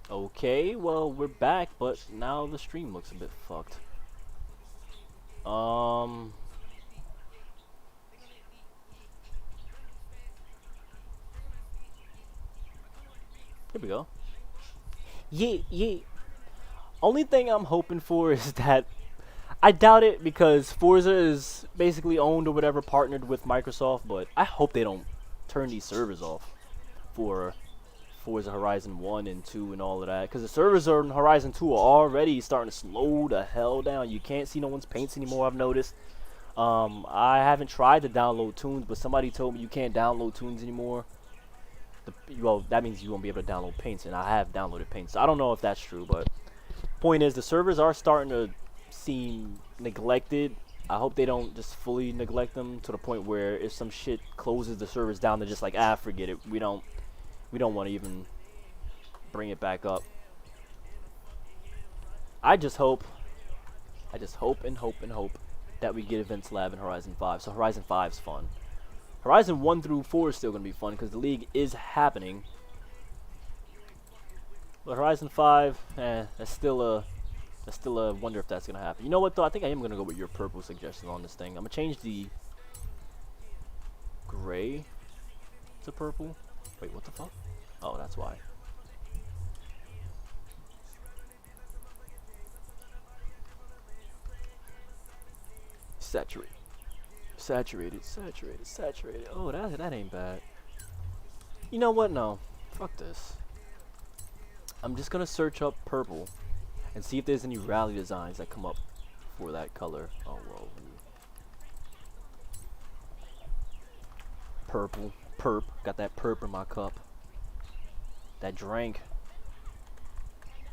Okay, well, we're back, but now the stream looks a bit fucked. Um, here we go. Yeah, yeah. Only thing I'm hoping for is that I doubt it because Forza is basically owned or whatever, partnered with Microsoft, but I hope they don't turn these servers off for Forza Horizon 1 and 2 and all of that. Because the servers on Horizon 2 are already starting to slow the hell down. You can't see no one's paints anymore, I've noticed. I haven't tried to download tunes, but somebody told me you can't download tunes anymore. Well, that means you won't be able to download paints, and I have downloaded paints. So I don't know if that's true, but point is the servers are starting to seem neglected. I hope they don't just fully neglect them to the point where if some shit closes the servers down, they're just like, forget it. We don't want to even bring it back up. I just hope, and hope and hope that we get Events Lab in Horizon 5. So Horizon 5's fun. Horizon 1 through 4 is still going to be fun because the league is happening. But Horizon 5, that's still a wonder if that's going to happen. You know what, though? I think I am going to go with your purple suggestion on this thing. I'm going to change the gray to purple. Wait, what the fuck? Oh, that's why. Saturate. Saturated. Oh, that ain't bad. You know what? No. Fuck this. I'm just gonna search up purple and see if there's any rally designs that come up for that color. Oh, whoa. Purple. Perp. Got that perp in my cup. That drink.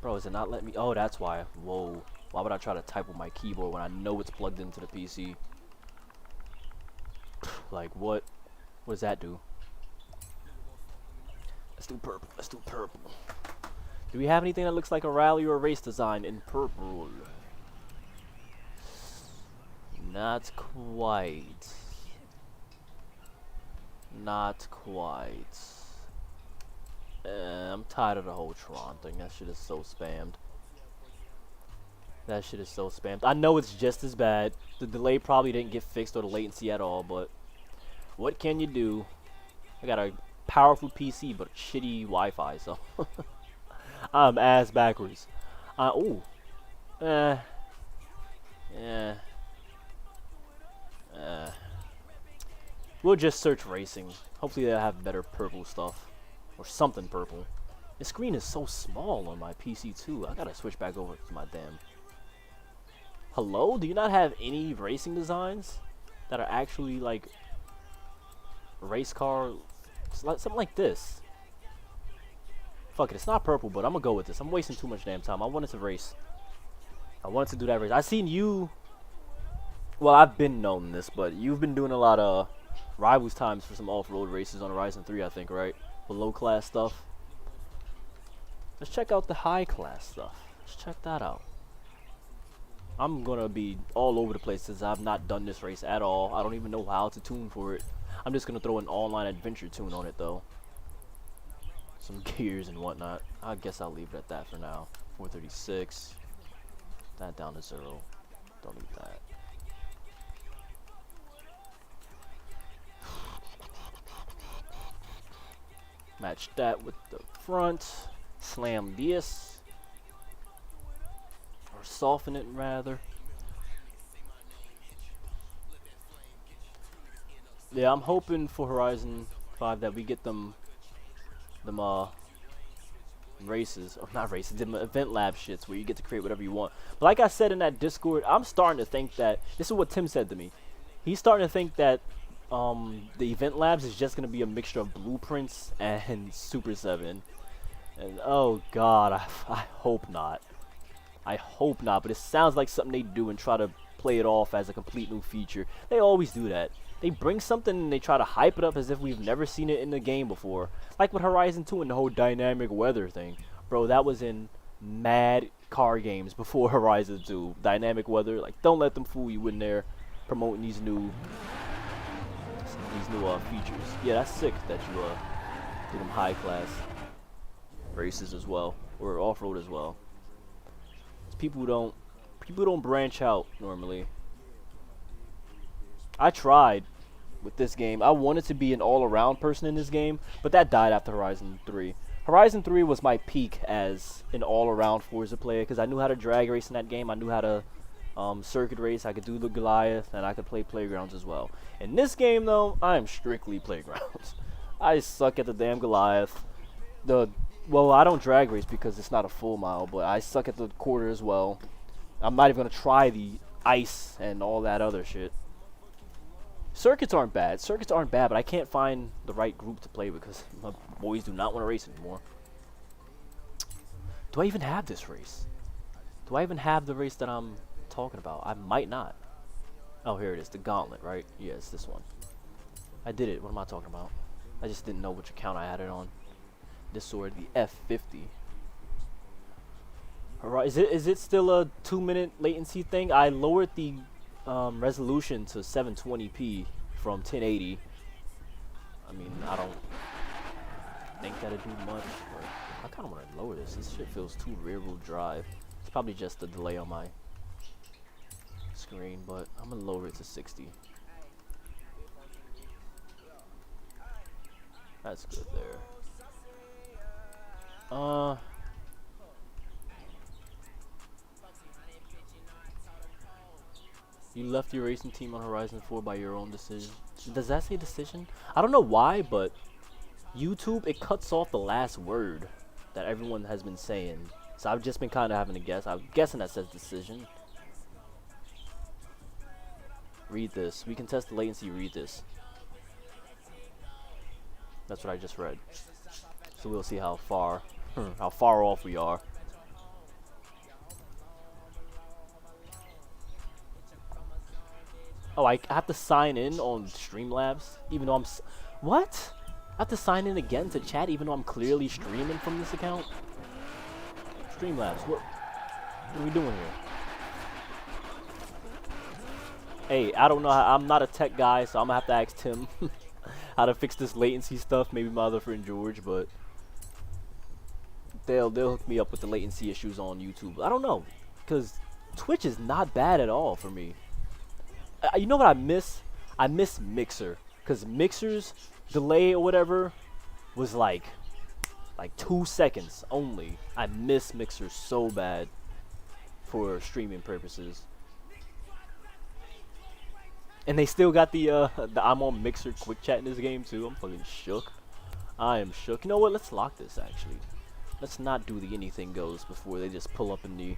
Bro, is it not letting me? Oh, that's why. Whoa. Why would I try to type with my keyboard when I know it's plugged into the PC? Like, what? What does that do? Let's do purple. Let's do purple. Do we have anything that looks like a rally or a race design in purple? Not quite. Not quite. I'm tired of the whole Tron thing. That shit is so spammed. That shit is so spammed. I know it's just as bad. The delay probably didn't get fixed or the latency at all, but what can you do? I got a powerful PC but shitty Wi-Fi, so I'm ass backwards. Ooh. Eh. Eh. Eh. We'll just search racing. Hopefully they'll have better purple stuff. Or something purple. The screen is so small on my PC too. I gotta switch back over to my damn. Hello? Do you not have any racing designs that are actually like race car? Something like this. Fuck it, it's not purple, but I'm gonna go with this. I'm wasting too much damn time. I wanted to race. I wanted to do that race. I seen you. Well, I've been known this, but you've been doing a lot of rivals times for some off-road races on Horizon 3, I think, right? The low-class stuff. Let's check out the high-class stuff. Let's check that out. I'm gonna be all over the place since I've not done this race at all. I don't even know how to tune for it. I'm just gonna throw an online adventure tune on it, though. Some gears and whatnot. I guess I'll leave it at that for now. 436. That down to 0. Don't need that. Match that with the front. Slam this. Or soften it rather. Yeah, I'm hoping for Horizon 5 that we get them races, or not races, them event lab shits where you get to create whatever you want. But like I said in that Discord, I'm starting to think that this is what Tim said to me. He's starting to think that the event labs is just gonna be a mixture of Blueprints and Super 7. And oh god, I hope not. I hope not, but it sounds like something they do and try to play it off as a complete new feature. They always do that. They bring something and they try to hype it up as if we've never seen it in the game before. Like with Horizon 2 and the whole dynamic weather thing. Bro, that was in mad car games before Horizon 2. Dynamic weather, like don't let them fool you in there promoting these new features. Yeah, that's sick that you do them high class races as well. or off-road as well. People don't branch out normally. I tried with this game. I wanted to be an all-around person in this game, but that died after Horizon 3. Horizon 3 was my peak as an all-around Forza player because I knew how to drag race in that game. I knew how to circuit race. I could do the Goliath, and I could play Playgrounds as well. In this game, though, I am strictly Playgrounds. I suck at the damn Goliath. Well, I don't drag race because it's not a full mile, but I suck at the quarter as well. I'm not even going to try the ice and all that other shit. Circuits aren't bad. Circuits aren't bad, but I can't find the right group to play because my boys do not want to race anymore. Do I even have this race? Do I even have the race that I'm talking about? I might not. Oh, here it is. The Gauntlet, right? Yeah, it's this one. I did it. What am I talking about? I just didn't know which account I had it on. This sword, the F50. Alright, is it still a 2-minute latency thing? I lowered the resolution to 720p from 1080. I mean, I don't think that'd do much, but I kind of want to lower this. This shit feels too rear-wheel drive. It's probably just the delay on my screen, but I'm gonna lower it to 60. That's good there. You left your racing team on Horizon 4 by your own decision. Does that say decision? I don't know why, but YouTube, it cuts off the last word that everyone has been saying. So I've just been kind of having to guess. I'm guessing that says decision. Read this. We can test the latency. Read this. That's what I just read. So we'll see how far off we are. Oh, I have to sign in on Streamlabs, even though I'm... What? I have to sign in again to chat, even though I'm clearly streaming from this account? Streamlabs, what are we doing here? Hey, I don't know I'm not a tech guy, so I'm gonna have to ask Tim how to fix this latency stuff. Maybe my other friend George, but they'll hook me up with the latency issues on YouTube. I don't know, because Twitch is not bad at all for me. You know what I miss? I miss Mixer, because Mixer's delay or whatever was like 2 seconds only. I miss Mixer so bad for streaming purposes. And they still got the I'm on Mixer quick chat in this game too. I'm fucking shook. I am shook. You know what? Let's lock this actually. Let's not do the anything goes before they just pull up in the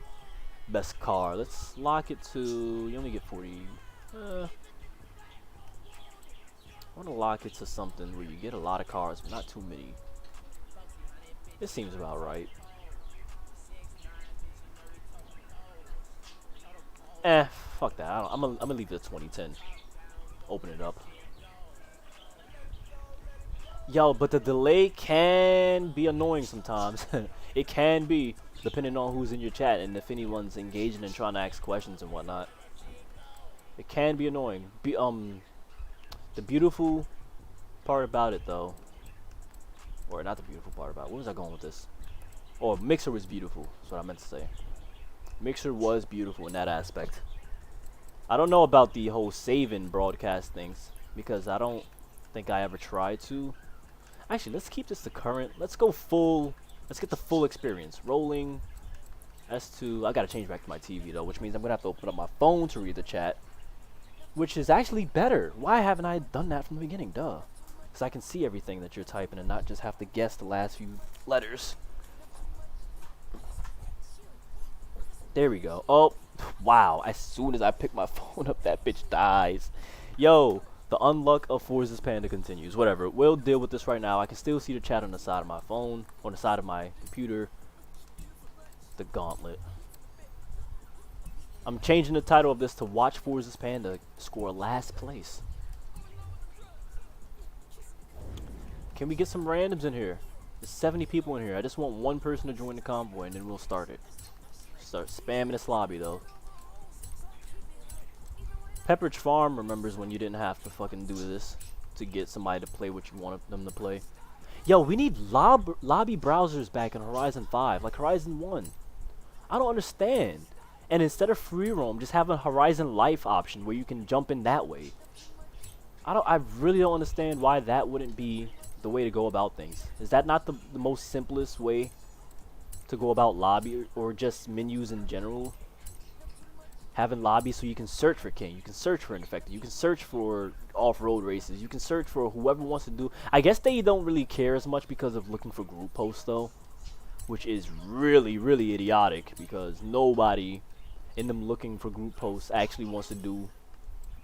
best car. Let's lock it to, you only get 40. I want to lock it to something where you get a lot of cars, but not too many. This seems about right. Fuck that. I'm gonna leave it at 2010. Open it up. Yo, but the delay can be annoying sometimes. It can be, depending on who's in your chat and if anyone's engaging and trying to ask questions and whatnot. It can be annoying. The beautiful part about it, though, or not the beautiful part about it. Where was I going with this? Oh, Mixer was beautiful. That's what I meant to say. Mixer was beautiful in that aspect. I don't know about the whole saving broadcast things because I don't think I ever tried to. Actually, let's keep this to current. Let's go full. Let's get the full experience. Rolling. S2. I gotta change back to my TV though, which means I'm gonna have to open up my phone to read the chat. Which is actually better. Why haven't I done that from the beginning? Duh. Because I can see everything that you're typing and not just have to guess the last few letters. There we go. Oh, wow. As soon as I pick my phone up, that bitch dies. Yo, the unluck of Forza's Panda continues. Whatever. We'll deal with this right now. I can still see the chat on the side of my phone, on the side of my computer. The Gauntlet. I'm changing the title of this to Watch Forza's Panda score last place. Can we get some randoms in here? There's 70 people in here. I just want one person to join the convoy and then we'll start it. Start spamming this lobby though. Pepperidge Farm remembers when you didn't have to fucking do this to get somebody to play what you wanted them to play. Yo, we need lobby browsers back in Horizon 5, like Horizon 1. I don't understand. And instead of free roam, just have a Horizon Life option where you can jump in that way. I really don't understand why that wouldn't be the way to go about things. Is that not the most simplest way to go about lobby or just menus in general? Having lobbies so you can search for King, you can search for Infected, you can search for off-road races, you can search for whoever wants to do. I guess they don't really care as much because of looking for group posts though, which is really, really idiotic because nobody in them looking for group posts actually wants to do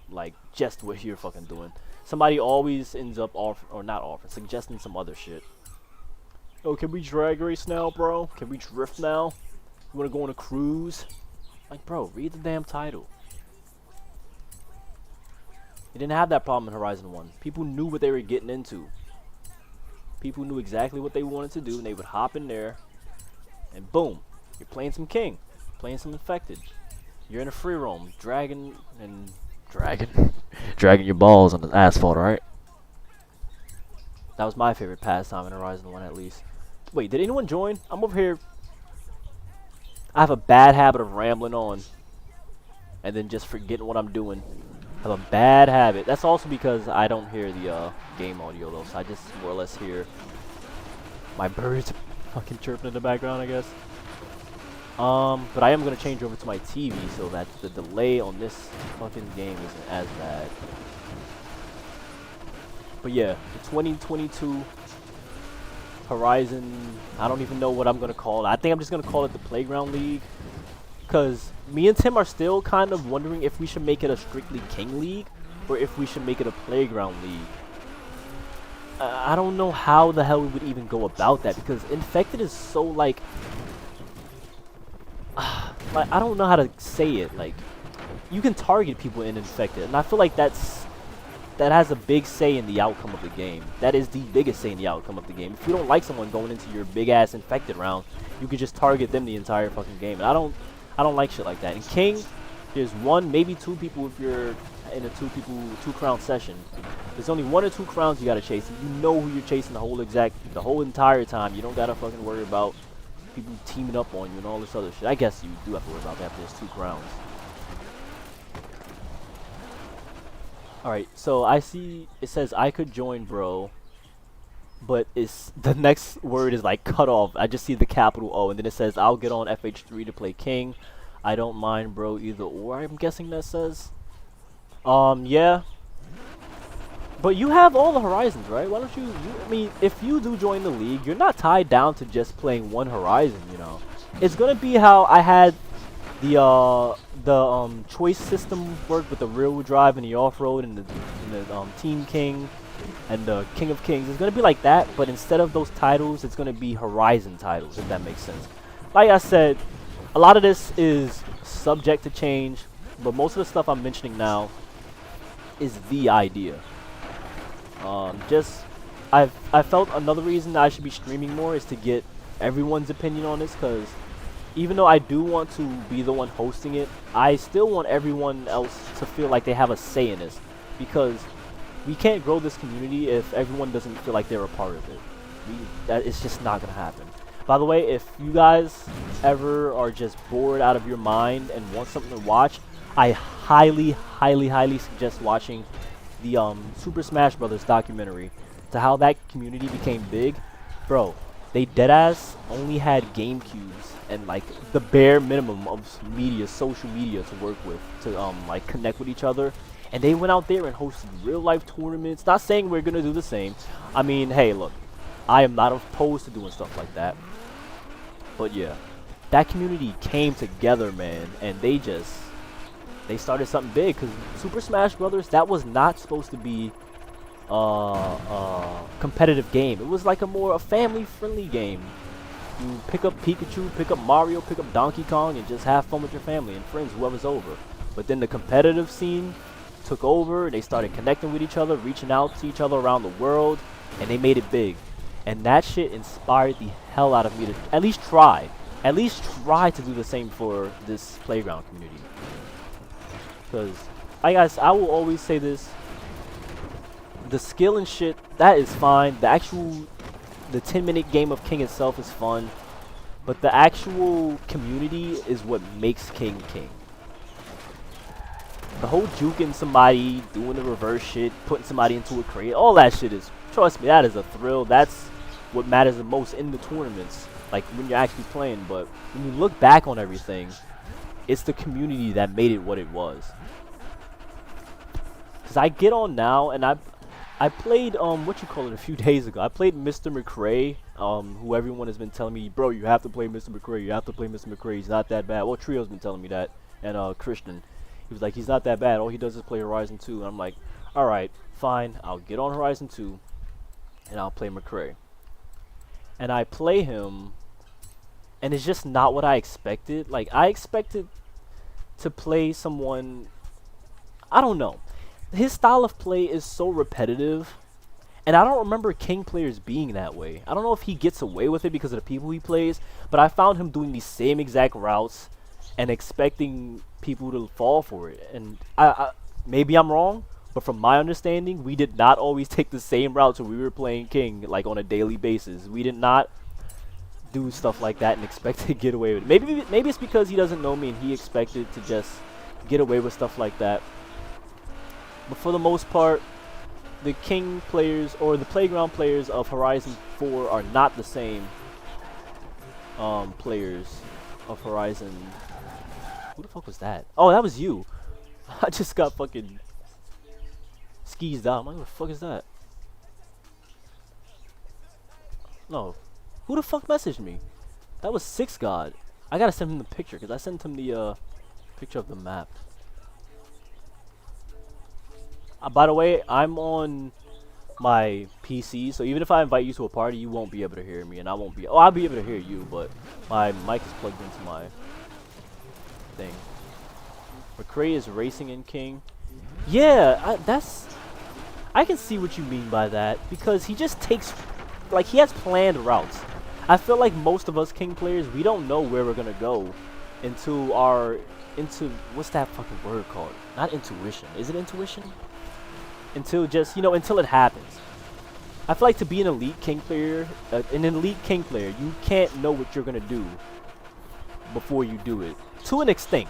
like just what you're fucking doing. Somebody always ends up suggesting some other shit. Oh, can we drag race now, bro? Can we drift now? You wanna go on a cruise? Like, bro, read the damn title. You didn't have that problem in Horizon 1. People knew what they were getting into. People knew exactly what they wanted to do, and they would hop in there, and boom, you're playing some King, playing some Infected. You're in a free roam, dragging your balls on the asphalt, right? That was my favorite pastime in Horizon 1, at least. Wait, did anyone join? I'm over here. I have a bad habit of rambling on and then just forgetting what I'm doing. I have a bad habit. That's also because I don't hear the game audio though, so I just more or less hear my birds fucking chirping in the background, I guess. But I am gonna change over to my TV so that the delay on this fucking game isn't as bad. But yeah, the 2022 Horizon, I don't even know what I'm gonna call it. I think I'm just gonna call it the Playground League, because me and Tim are still kind of wondering if we should make it a strictly King League or if we should make it a Playground League. I don't know how the hell we would even go about that, because Infected is so like I don't know how to say it. Like, you can target people in Infected, and I feel like that has a big say in the outcome of the game. That is the biggest say in the outcome of the game. If you don't like someone going into your big ass Infected round, you could just target them the entire fucking game. And I don't like shit like that. In King, there's one, maybe two people if you're in a two crown session. There's only 1 or 2 crowns you gotta chase. And you know who you're chasing the whole entire time. You don't gotta fucking worry about people teaming up on you and all this other shit. I guess you do have to worry about that if there's 2 crowns. Alright, so I see it says I could join, bro, but it's the next word is like cut off. I just see the capital O, and then it says I'll get on FH3 to play King. I don't mind, bro, either or. I'm guessing that says. Yeah. But you have all the Horizons, right? Why don't you I mean, if you do join the league, you're not tied down to just playing one Horizon, you know. It's gonna be how I had the choice system work with the rear-wheel drive and the off-road and the Team King and the King of Kings. It's gonna be like that, but instead of those titles, it's gonna be Horizon titles, if that makes sense. Like I said, a lot of this is subject to change, but most of the stuff I'm mentioning now is the idea. I felt another reason that I should be streaming more is to get everyone's opinion on this, because even though I do want to be the one hosting it, I still want everyone else to feel like they have a say in this, because we can't grow this community if everyone doesn't feel like they're a part of it. It's just not gonna happen. By the way, if you guys ever are just bored out of your mind and want something to watch, I highly suggest watching the Super Smash Brothers documentary, to how that community became big. Bro, they deadass only had GameCubes and like the bare minimum of social media to work with, to like connect with each other, and they went out there and hosted real life tournaments. Not saying we're gonna do the same. I mean, hey, look, I am not opposed to doing stuff like that, but yeah, that community came together, man, and they started something big. Because Super Smash Brothers, that was not supposed to be a competitive game. It was like a family-friendly game. You pick up Pikachu, pick up Mario, pick up Donkey Kong, and just have fun with your family and friends, whoever's over. But then the competitive scene took over, and they started connecting with each other, reaching out to each other around the world, and they made it big. And that shit inspired the hell out of me to at least try to do the same for this Playground community. Because, I will always say this, the skill and shit, that is fine. The actual The 10-minute game of King itself is fun, but the actual community is what makes King King. The whole juking somebody, doing the reverse shit, putting somebody into a crate, all that shit is, trust me, that is a thrill. That's what matters the most in the tournaments, like when you're actually playing. But when you look back on everything, it's the community that made it what it was. Cause I get on now, and I played a few days ago. I played Mr. McRae, who everyone has been telling me, bro, you have to play Mr. McRae. You have to play Mr. McRae. He's not that bad. Well, Trio's been telling me that, and Christian. He was like, he's not that bad. All he does is play Horizon 2. And I'm like, all right, fine. I'll get on Horizon 2, and I'll play McRae. And I play him, and it's just not what I expected. Like, I expected to play someone, I don't know. His style of play is so repetitive, and I don't remember King players being that way. I don't know if he gets away with it because of the people he plays, but I found him doing these same exact routes and expecting people to fall for it. And I maybe I'm wrong, but from my understanding, we did not always take the same routes when we were playing King, like on a daily basis. We did not do stuff like that and expect to get away with it. Maybe it's because he doesn't know me and he expected to just get away with stuff like that. But for the most part, the King players or the Playground players of Horizon 4 are not the same players of Horizon. Who the fuck was that? Oh, that was you. I just got fucking skeezed out. I'm like, what the fuck is that? No. Who the fuck messaged me? That was Six God. I gotta send him the picture because I sent him the picture of the map. By the way, I'm on my PC, so even if I invite you to a party, you won't be able to hear me, and I won't be. Oh, I'll be able to hear you, but my mic is plugged into my thing. McRae is racing in King. Yeah, I can see what you mean by that, because he just takes, like, he has planned routes. I feel like most of us King players, we don't know where we're gonna go into what's that fucking word called? Not intuition. Is it intuition? Until just, you know, until it happens. I feel like to be an elite King player, you can't know what you're gonna do before you do it. To an extent.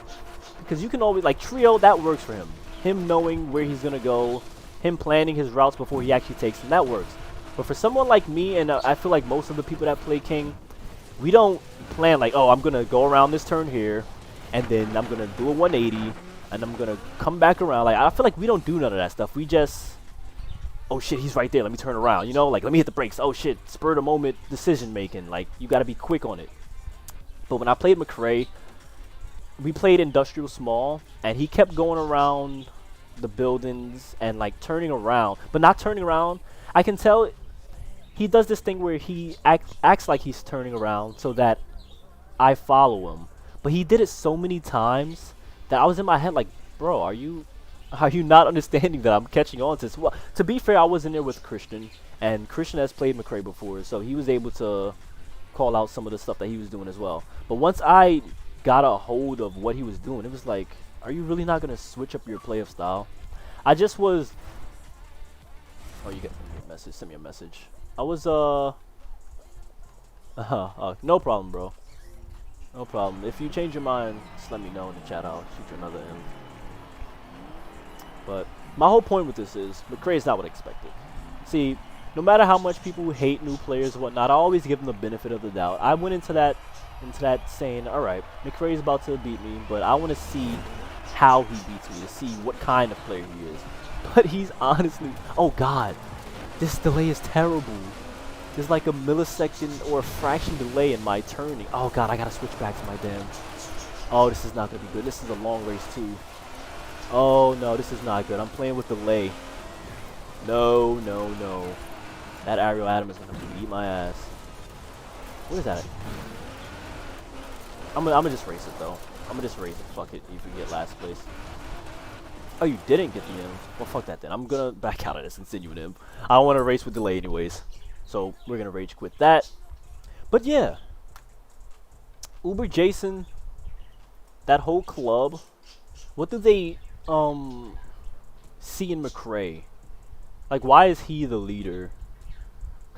Because you can always, like Trio, that works for him. Him knowing where he's gonna go, him planning his routes before he actually takes them, that works. But for someone like me, and I feel like most of the people that play King, we don't plan like, oh, I'm gonna go around this turn here, and then I'm gonna do a 180, and I'm gonna come back around. Like, I feel like we don't do none of that stuff. We just, oh shit, he's right there, let me turn around, you know, like, let me hit the brakes. Oh shit, spur of the moment decision making. Like, you gotta be quick on it. But when I played McRae, we played Industrial Small, and he kept going around the buildings and like turning around, but not turning around. I can tell he does this thing where he acts like he's turning around so that I follow him. But he did it so many times that I was in my head like, bro, are you not understanding that I'm catching on to this? Well, to be fair, I was in there with Christian, and Christian has played McRae before, so he was able to call out some of the stuff that he was doing as well. But once I got a hold of what he was doing, it was like, are you really not going to switch up your play of style? I just was... Oh, you get a message. Send me a message. I was, no problem, bro. No problem. If you change your mind, just let me know in the chat. I'll shoot you another M. But my whole point with this is, McRae is not what I expected. See, no matter how much people hate new players and whatnot, I always give them the benefit of the doubt. I went into that saying, alright, McRae's about to beat me, but I want to see how he beats me, to see what kind of player he is. But he's honestly, oh god, this delay is terrible. There's like a millisecond or a fraction delay in my turning. Oh god, I gotta switch back to my damn. Oh, this is not gonna be good. This is a long race too. Oh no, this is not good. I'm playing with delay. No, no, no. That Ariel Adam is gonna beat my ass. What is that? I'm gonna just race it though. I'm gonna just race it. Fuck it. If we get last place. Oh, you didn't get the M. Well, fuck that then. I'm gonna back out of this and send you an M. I don't want to race with delay anyways. So we're gonna rage quit that. But yeah, Uber Jason, that whole club. What do they see in McRae? Like, why is he the leader?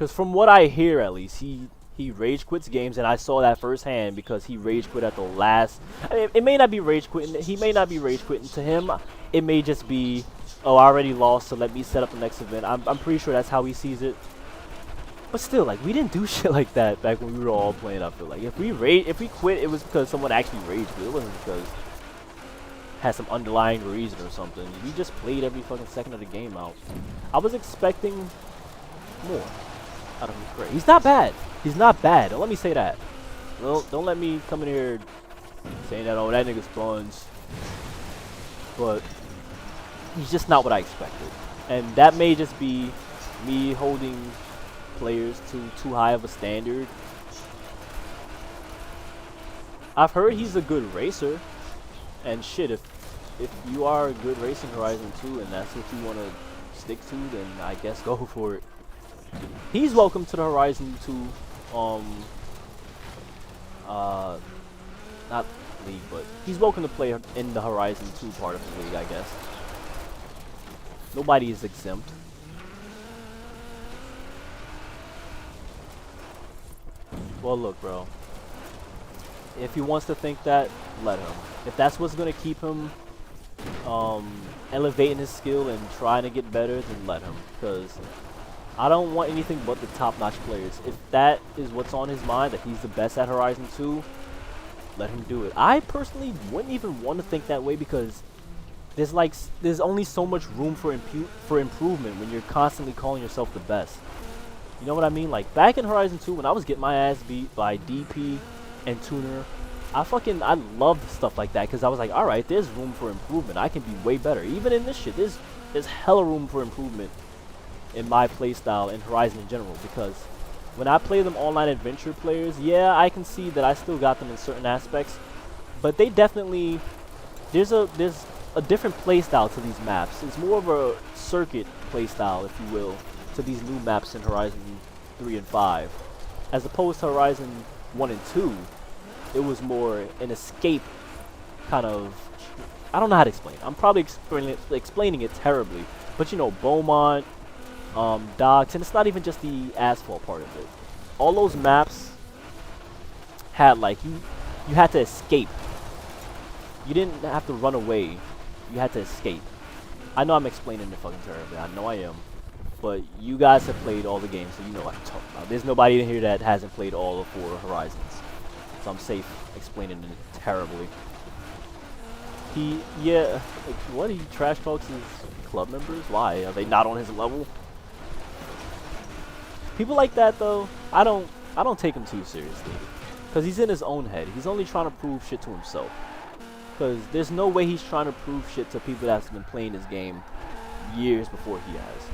Because from what I hear, at least, he rage quits games, and I saw that firsthand because he rage quit at the last. I mean, it may not be rage quitting. He may not be rage quitting. To him, it may just be, oh, I already lost, so let me set up the next event. I'm pretty sure that's how he sees it. But still, like, we didn't do shit like that back when we were all playing. I feel like if we quit, it was because someone actually rage quit. It wasn't because it had some underlying reason or something. We just played every fucking second of the game out. I was expecting more out of McCray. He's not bad. He's not bad. Don't let me say that. Don't let me come in here saying that, oh, that nigga's sponge. But he's just not what I expected. And that may just be me holding players to too high of a standard. I've heard he's a good racer. And shit, if you are a good racer in Horizon 2 and that's what you want to stick to, then I guess go for it. He's welcome to the Horizon 2 not league, but he's welcome to play in the Horizon 2 part of the league, I guess. Nobody is exempt. Well, look, bro. If he wants to think that, let him. If that's what's gonna keep him elevating his skill and trying to get better, then let him. Because I don't want anything but the top-notch players. If that is what's on his mind, that he's the best at Horizon 2, let him do it. I personally wouldn't even want to think that way because there's only so much room for improvement when you're constantly calling yourself the best. You know what I mean? Like back in Horizon 2 when I was getting my ass beat by DP and Tuner, I loved stuff like that because I was like, all right, there's room for improvement. I can be way better. Even in this shit, there's hella room for improvement in my playstyle in Horizon in general, because when I play them online adventure players, yeah, I can see that I still got them in certain aspects, but they definitely there's a different playstyle to these maps. It's more of a circuit playstyle, if you will, to these new maps in Horizon 3 and 5, as opposed to Horizon 1 and 2. It was more an escape kind of. I don't know how to explain it. I'm probably explaining it terribly, but you know, Beaumont, Docks, and it's not even just the asphalt part of it. All those maps had like you had to escape. You didn't have to run away. You had to escape. I know I'm explaining it fucking terribly. I know I am. But you guys have played all the games, so you know what I'm talking about. There's nobody in here that hasn't played all the 4 Horizons. So I'm safe explaining it terribly. What, he trash talks his club members? Why? Are they not on his level? People like that though, I don't take him too seriously. Cause he's in his own head. He's only trying to prove shit to himself. Cause there's no way he's trying to prove shit to people that's been playing this game years before he has.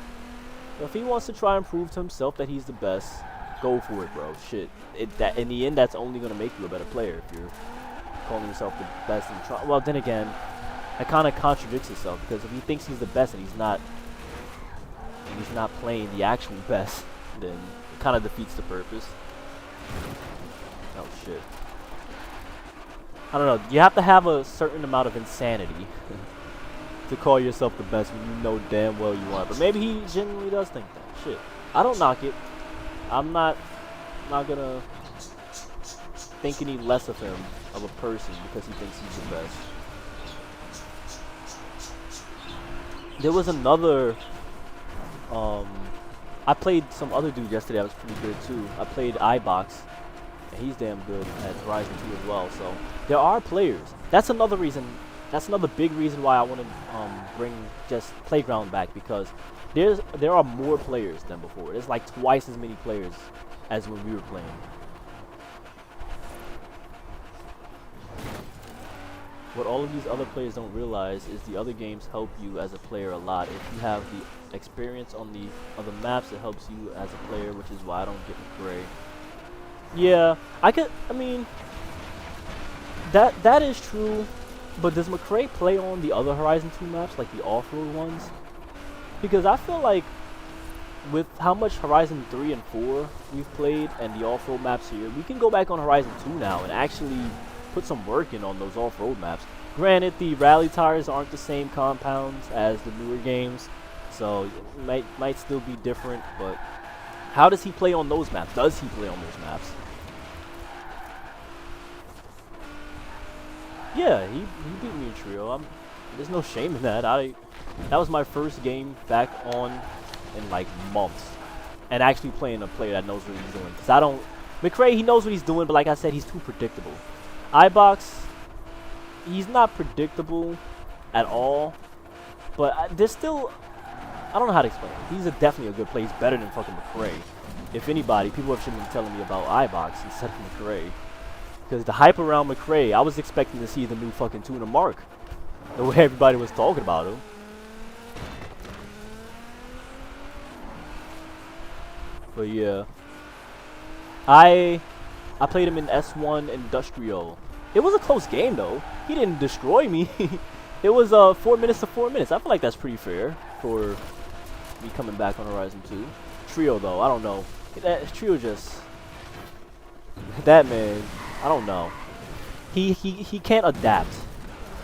So if he wants to try and prove to himself that he's the best, go for it, bro. Shit. In the end, that's only gonna make you a better player if you're calling yourself the best and try. Well, then again, that kind of contradicts itself, because if he thinks he's the best and he's not playing the actual best, then it kind of defeats the purpose. Oh shit. I don't know. You have to have a certain amount of insanity to call yourself the best when you know damn well you are. But maybe he genuinely does think that. Shit. I don't knock it. I'm not gonna think any less of him, of a person, because he thinks he's the best. There was another I played some other dude yesterday that was pretty good too. I played iBox, and he's damn good at Horizon 2 as well. So there are players. That's another reason. That's another big reason why I want to bring just Playground back, because there are more players than before. There's like twice as many players as when we were playing. What all of these other players don't realize is the other games help you as a player a lot. If you have the experience on the other maps, it helps you as a player, which is why I don't get McRae. Yeah, I mean, that is true, but does McRae play on the other Horizon 2 maps, like the off-road ones? Because I feel like with how much Horizon 3 and 4 we've played and the off-road maps here, we can go back on Horizon 2 now and actually put some work in on those off-road maps. Granted, the rally tires aren't the same compounds as the newer games, so it might still be different, but How does he play on those maps? Does he play on those maps? Yeah, he beat me in trio. There's no shame in that. That was my first game back on in like months, and actually playing a player that knows what he's doing. Cause I don't. McRae, he knows what he's doing, but like I said, he's too predictable. iBox, he's not predictable at all, but there's still. I don't know how to explain it. He's definitely a good player. He's better than fucking McRae. If anybody, people have been telling me about iBox instead of McRae. Because the hype around McRae, I was expecting to see the new fucking Tuna Mark. The way everybody was talking about him. But yeah. I played him in S1 Industrial. It was a close game though. He didn't destroy me. It was 4 minutes to 4 minutes. I feel like that's pretty fair for me coming back on Horizon 2. Trio though, I don't know. That Trio just that man, I don't know. He can't adapt.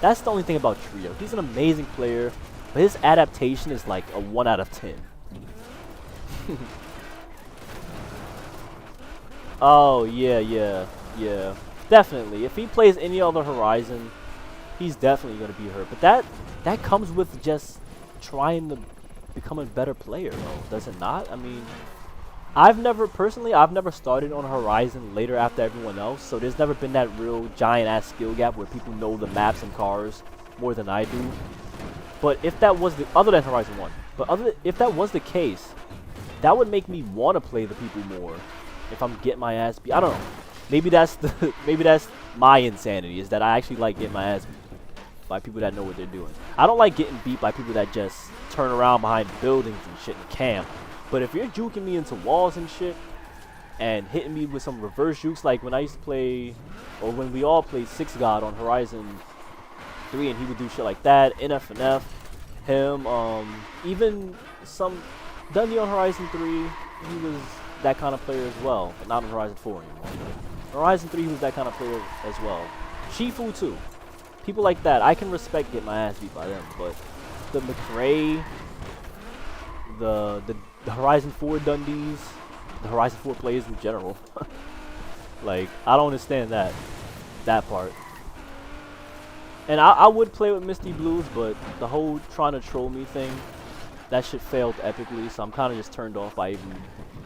That's the only thing about Trio. He's an amazing player, but his adaptation is like a 1 out of 10. Oh yeah. Definitely. If he plays any other Horizon, he's definitely gonna be hurt. But that comes with just trying to become a better player, though, does it not? I mean, I've never started on Horizon later after everyone else, so there's never been that real giant ass skill gap where people know the maps and cars more than I do. But if that was the other than Horizon 1, if that was the case, that would make me want to play the people more. If I'm getting my ass beat, I don't know. Maybe that's my insanity, is that I actually like getting my ass beat by people that know what they're doing. I don't like getting beat by people that just turn around behind buildings and shit and camp. But if you're juking me into walls and shit and hitting me with some reverse jukes, like when I used to play, or when we all played Six God on Horizon 3, and he would do shit like that, NFNF, him, even some Dundee on Horizon 3, he was that kind of player as well, but not on Horizon 4 anymore. Horizon 3, he was that kind of player as well. Shifu too. People like that, I can respect getting my ass beat by them, but the McRae, the Horizon 4 Dundees, the Horizon 4 players in general, like, I don't understand that part. And I would play with Misty Blues, but the whole trying to troll me thing, that shit failed epically, so I'm kind of just turned off by even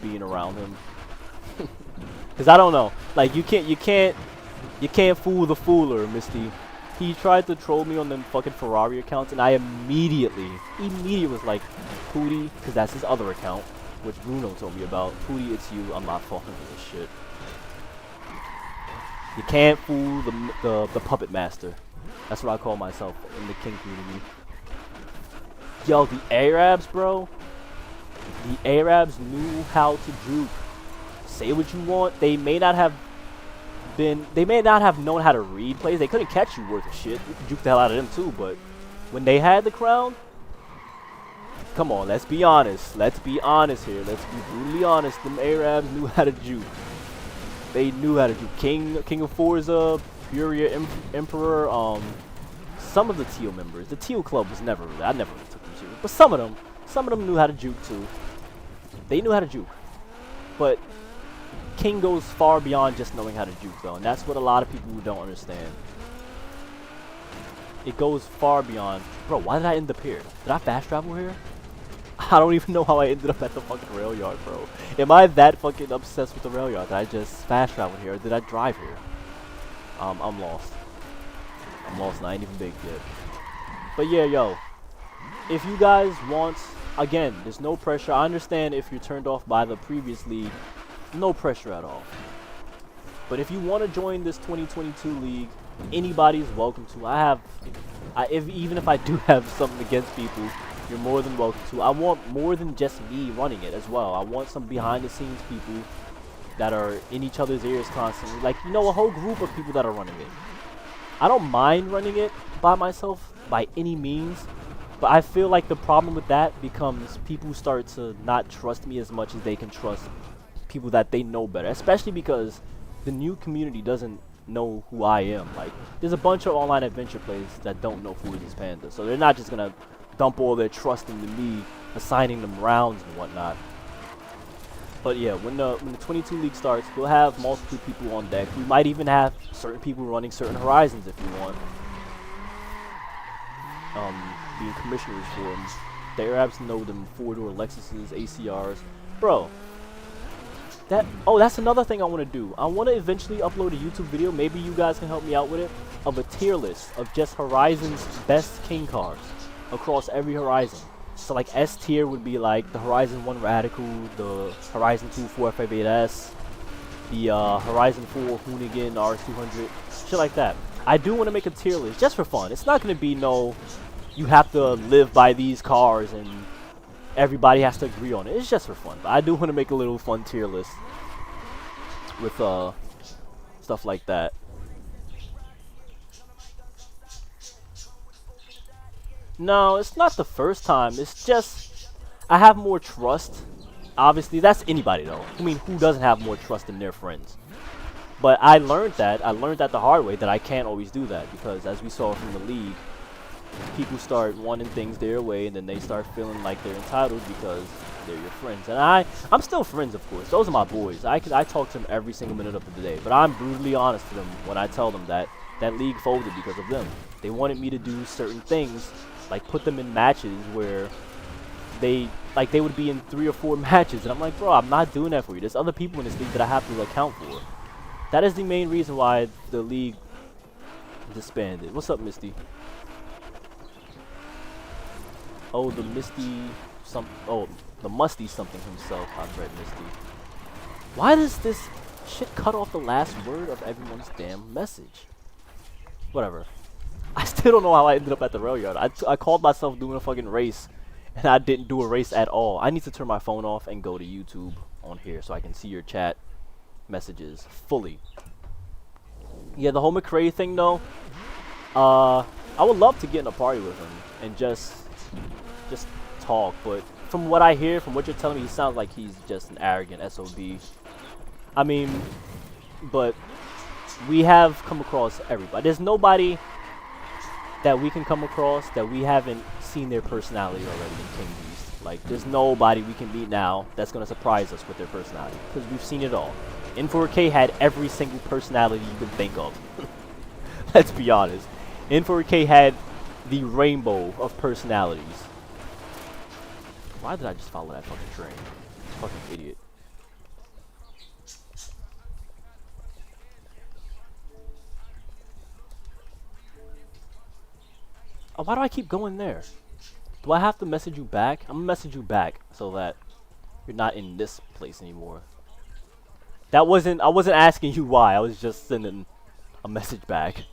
being around him. Cause I don't know, like you can't fool the fooler, Misty. He tried to troll me on them fucking Ferrari accounts, and I immediately was like, Pooty, cause that's his other account, which Bruno told me about. Pooty, it's you. I'm not falling for this shit. You can't fool the puppet master. That's what I call myself in the King community. Yo, the Arabs, bro. The Arabs knew how to juke. Say what you want. They may not have known how to read plays. They couldn't catch you worth of shit. You could juke the hell out of them too, but when they had the crown, come on, let's be honest. Let's be honest here. Let's be brutally honest. Them Arabs knew how to juke. They knew how to juke. King of Forza, Furia Emperor, some of the Teal members. The Teal Club was never really, I never really took them serious. But some of them knew how to juke too. They knew how to juke. But King goes far beyond just knowing how to juke though, and that's what a lot of people don't understand. It goes far beyond. Bro, why did I end up here? Did I fast travel here? I don't even know how I ended up at the fucking rail yard, bro. Am I that fucking obsessed with the rail yard that I just fast traveled here, or did I drive here? I'm lost. I'm lost and I ain't even baked yet. But yeah, yo. If you guys want, again, there's no pressure. I understand if you're turned off by the previous league. No pressure at all. But if you want to join this 2022 league, anybody's welcome to. Even if I do have something against people, you're more than welcome to. I want more than just me running it as well. I want some behind the scenes people that are in each other's ears constantly. Like, you know, a whole group of people that are running it. I don't mind running it by myself by any means, but I feel like the problem with that becomes people start to not trust me as much as they can trust people that they know better, especially because the new community doesn't know who I am. Like, there's a bunch of online adventure players that don't know who is Panda, so they're not just gonna dump all their trust into me, assigning them rounds and whatnot. But yeah, when the 22 league starts, we'll have multiple people on deck. We might even have certain people running certain horizons if you want. Being commissioners for them. The Arabs know them 4-door Lexuses, ACRs. Bro, that's another thing I want to do. I want to eventually upload a YouTube video, maybe you guys can help me out with it, of a tier list of just Horizon's best king cars across every Horizon. So like S tier would be like the Horizon 1 Radical, the Horizon 2 4F8S, the Horizon 4 Hoonigan RS200, shit like that. I do want to make a tier list just for fun. It's not going to be no, you have to live by these cars and everybody has to agree on it. It's just for fun. But I do want to make a little fun tier list with stuff like that. No, it's not the first time. It's just I have more trust. Obviously, that's anybody though. I mean, who doesn't have more trust in their friends? But I learned that the hard way, that I can't always do that, because as we saw from the league, people start wanting things their way, and then they start feeling like they're entitled because they're your friends. And I'm still friends, of course. Those are my boys. I talk to them every single minute of the day. But I'm brutally honest to them when I tell them that that league folded because of them. They wanted me to do certain things, like put them in matches where they would be in 3 or 4 matches, and I'm like, bro, I'm not doing that for you. There's other people in this league that I have to account for. That is the main reason why the league disbanded. What's up, Misty? Oh, the Musty something himself. I've read Misty. Why does this shit cut off the last word of everyone's damn message? Whatever. I still don't know how I ended up at the rail yard. I called myself doing a fucking race, and I didn't do a race at all. I need to turn my phone off and go to YouTube on here so I can see your chat messages fully. Yeah, the whole McRae thing though, I would love to get in a party with him and just talk, but from what I hear, from what you're telling me, he sounds like he's just an arrogant SOB. I mean, but we have come across everybody. There's nobody that we can come across that we haven't seen their personality already in King Beast. Like, there's nobody we can meet now that's going to surprise us with their personality, because we've seen it all. N4K had every single personality you could think of. Let's be honest. N4K had the rainbow of personalities. Why did I just follow that fucking train? Fucking idiot. Oh, why do I keep going there? Do I have to message you back? I'm gonna message you back so that you're not in this place anymore. I wasn't asking you why. I was just sending a message back.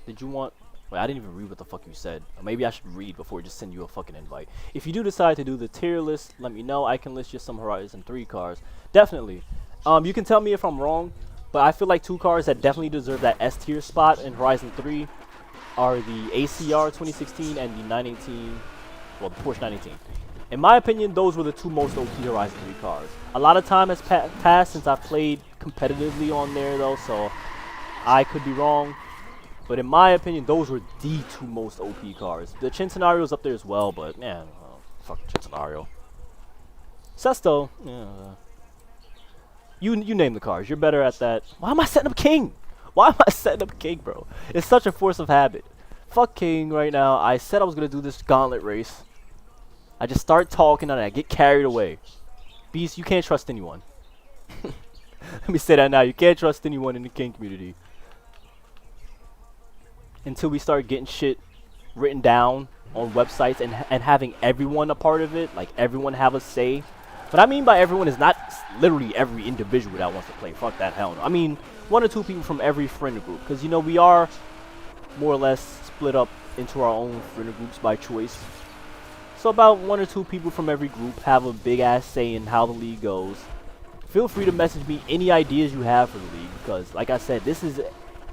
Did you want... Wait, I didn't even read what the fuck you said. Or maybe I should read before I just send you a fucking invite. If you do decide to do the tier list, let me know. I can list you some Horizon 3 cars. Definitely. You can tell me if I'm wrong, but I feel like 2 cars that definitely deserve that S tier spot in Horizon 3 are the ACR 2016 and the 918, well, the Porsche 918. In my opinion, those were the 2 most OP Horizon 3 cars. A lot of time has passed since I've played competitively on there though, so I could be wrong. But in my opinion, those were the 2 most OP cars. The Centenario's up there as well, but man, fuck Centenario. Sesto, yeah. You name the cars. You're better at that. Why am I setting up King? Why am I setting up King, bro? It's such a force of habit. Fuck King right now. I said I was gonna do this gauntlet race. I just start talking and I get carried away. Beast, you can't trust anyone. Let me say that now. You can't trust anyone in the King community. Until we start getting shit written down on websites and having everyone a part of it, like everyone have a say. What I mean by everyone is not literally every individual that wants to play. Fuck that, hell no. I mean 1 or 2 people from every friend group, because you know we are more or less split up into our own friend groups by choice. So about 1 or 2 people from every group have a big ass say in how the league goes. Feel free to message me any ideas you have for the league, because like I said,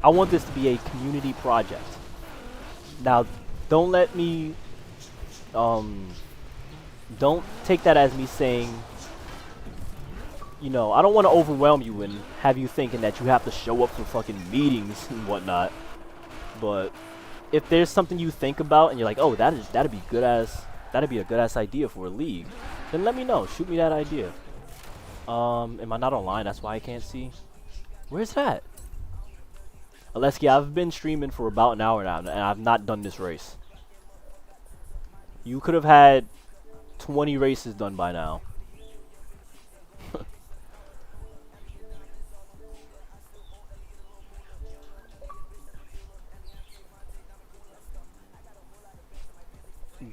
I want this to be a community project. Now, don't let me, don't take that as me saying, you know, I don't want to overwhelm you and have you thinking that you have to show up for fucking meetings and whatnot. But if there's something you think about and you're like, oh, that'd be a good ass idea for a league, then let me know. Shoot me that idea. Am I not online? That's why I can't see. Where's that? Aleski, I've been streaming for about an hour now, and I've not done this race. You could have had 20 races done by now.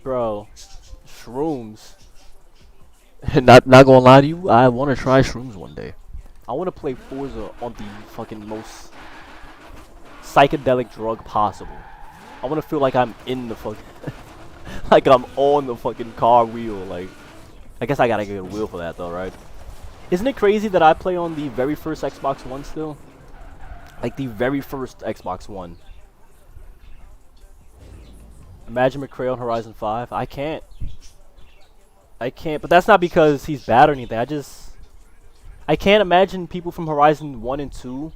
Bro, shrooms. not gonna lie to you, I want to try shrooms one day. I want to play Forza on the fucking most psychedelic drug possible. I want to feel like I'm in the fucking, like I'm on the fucking car wheel. Like, I guess I gotta get a wheel for that though, right? Isn't it crazy that I play on the very first Xbox One still? Like the very first Xbox One. Imagine McCrae on Horizon 5. I can't, but that's not because he's bad or anything. I can't imagine people from Horizon 1 and 2.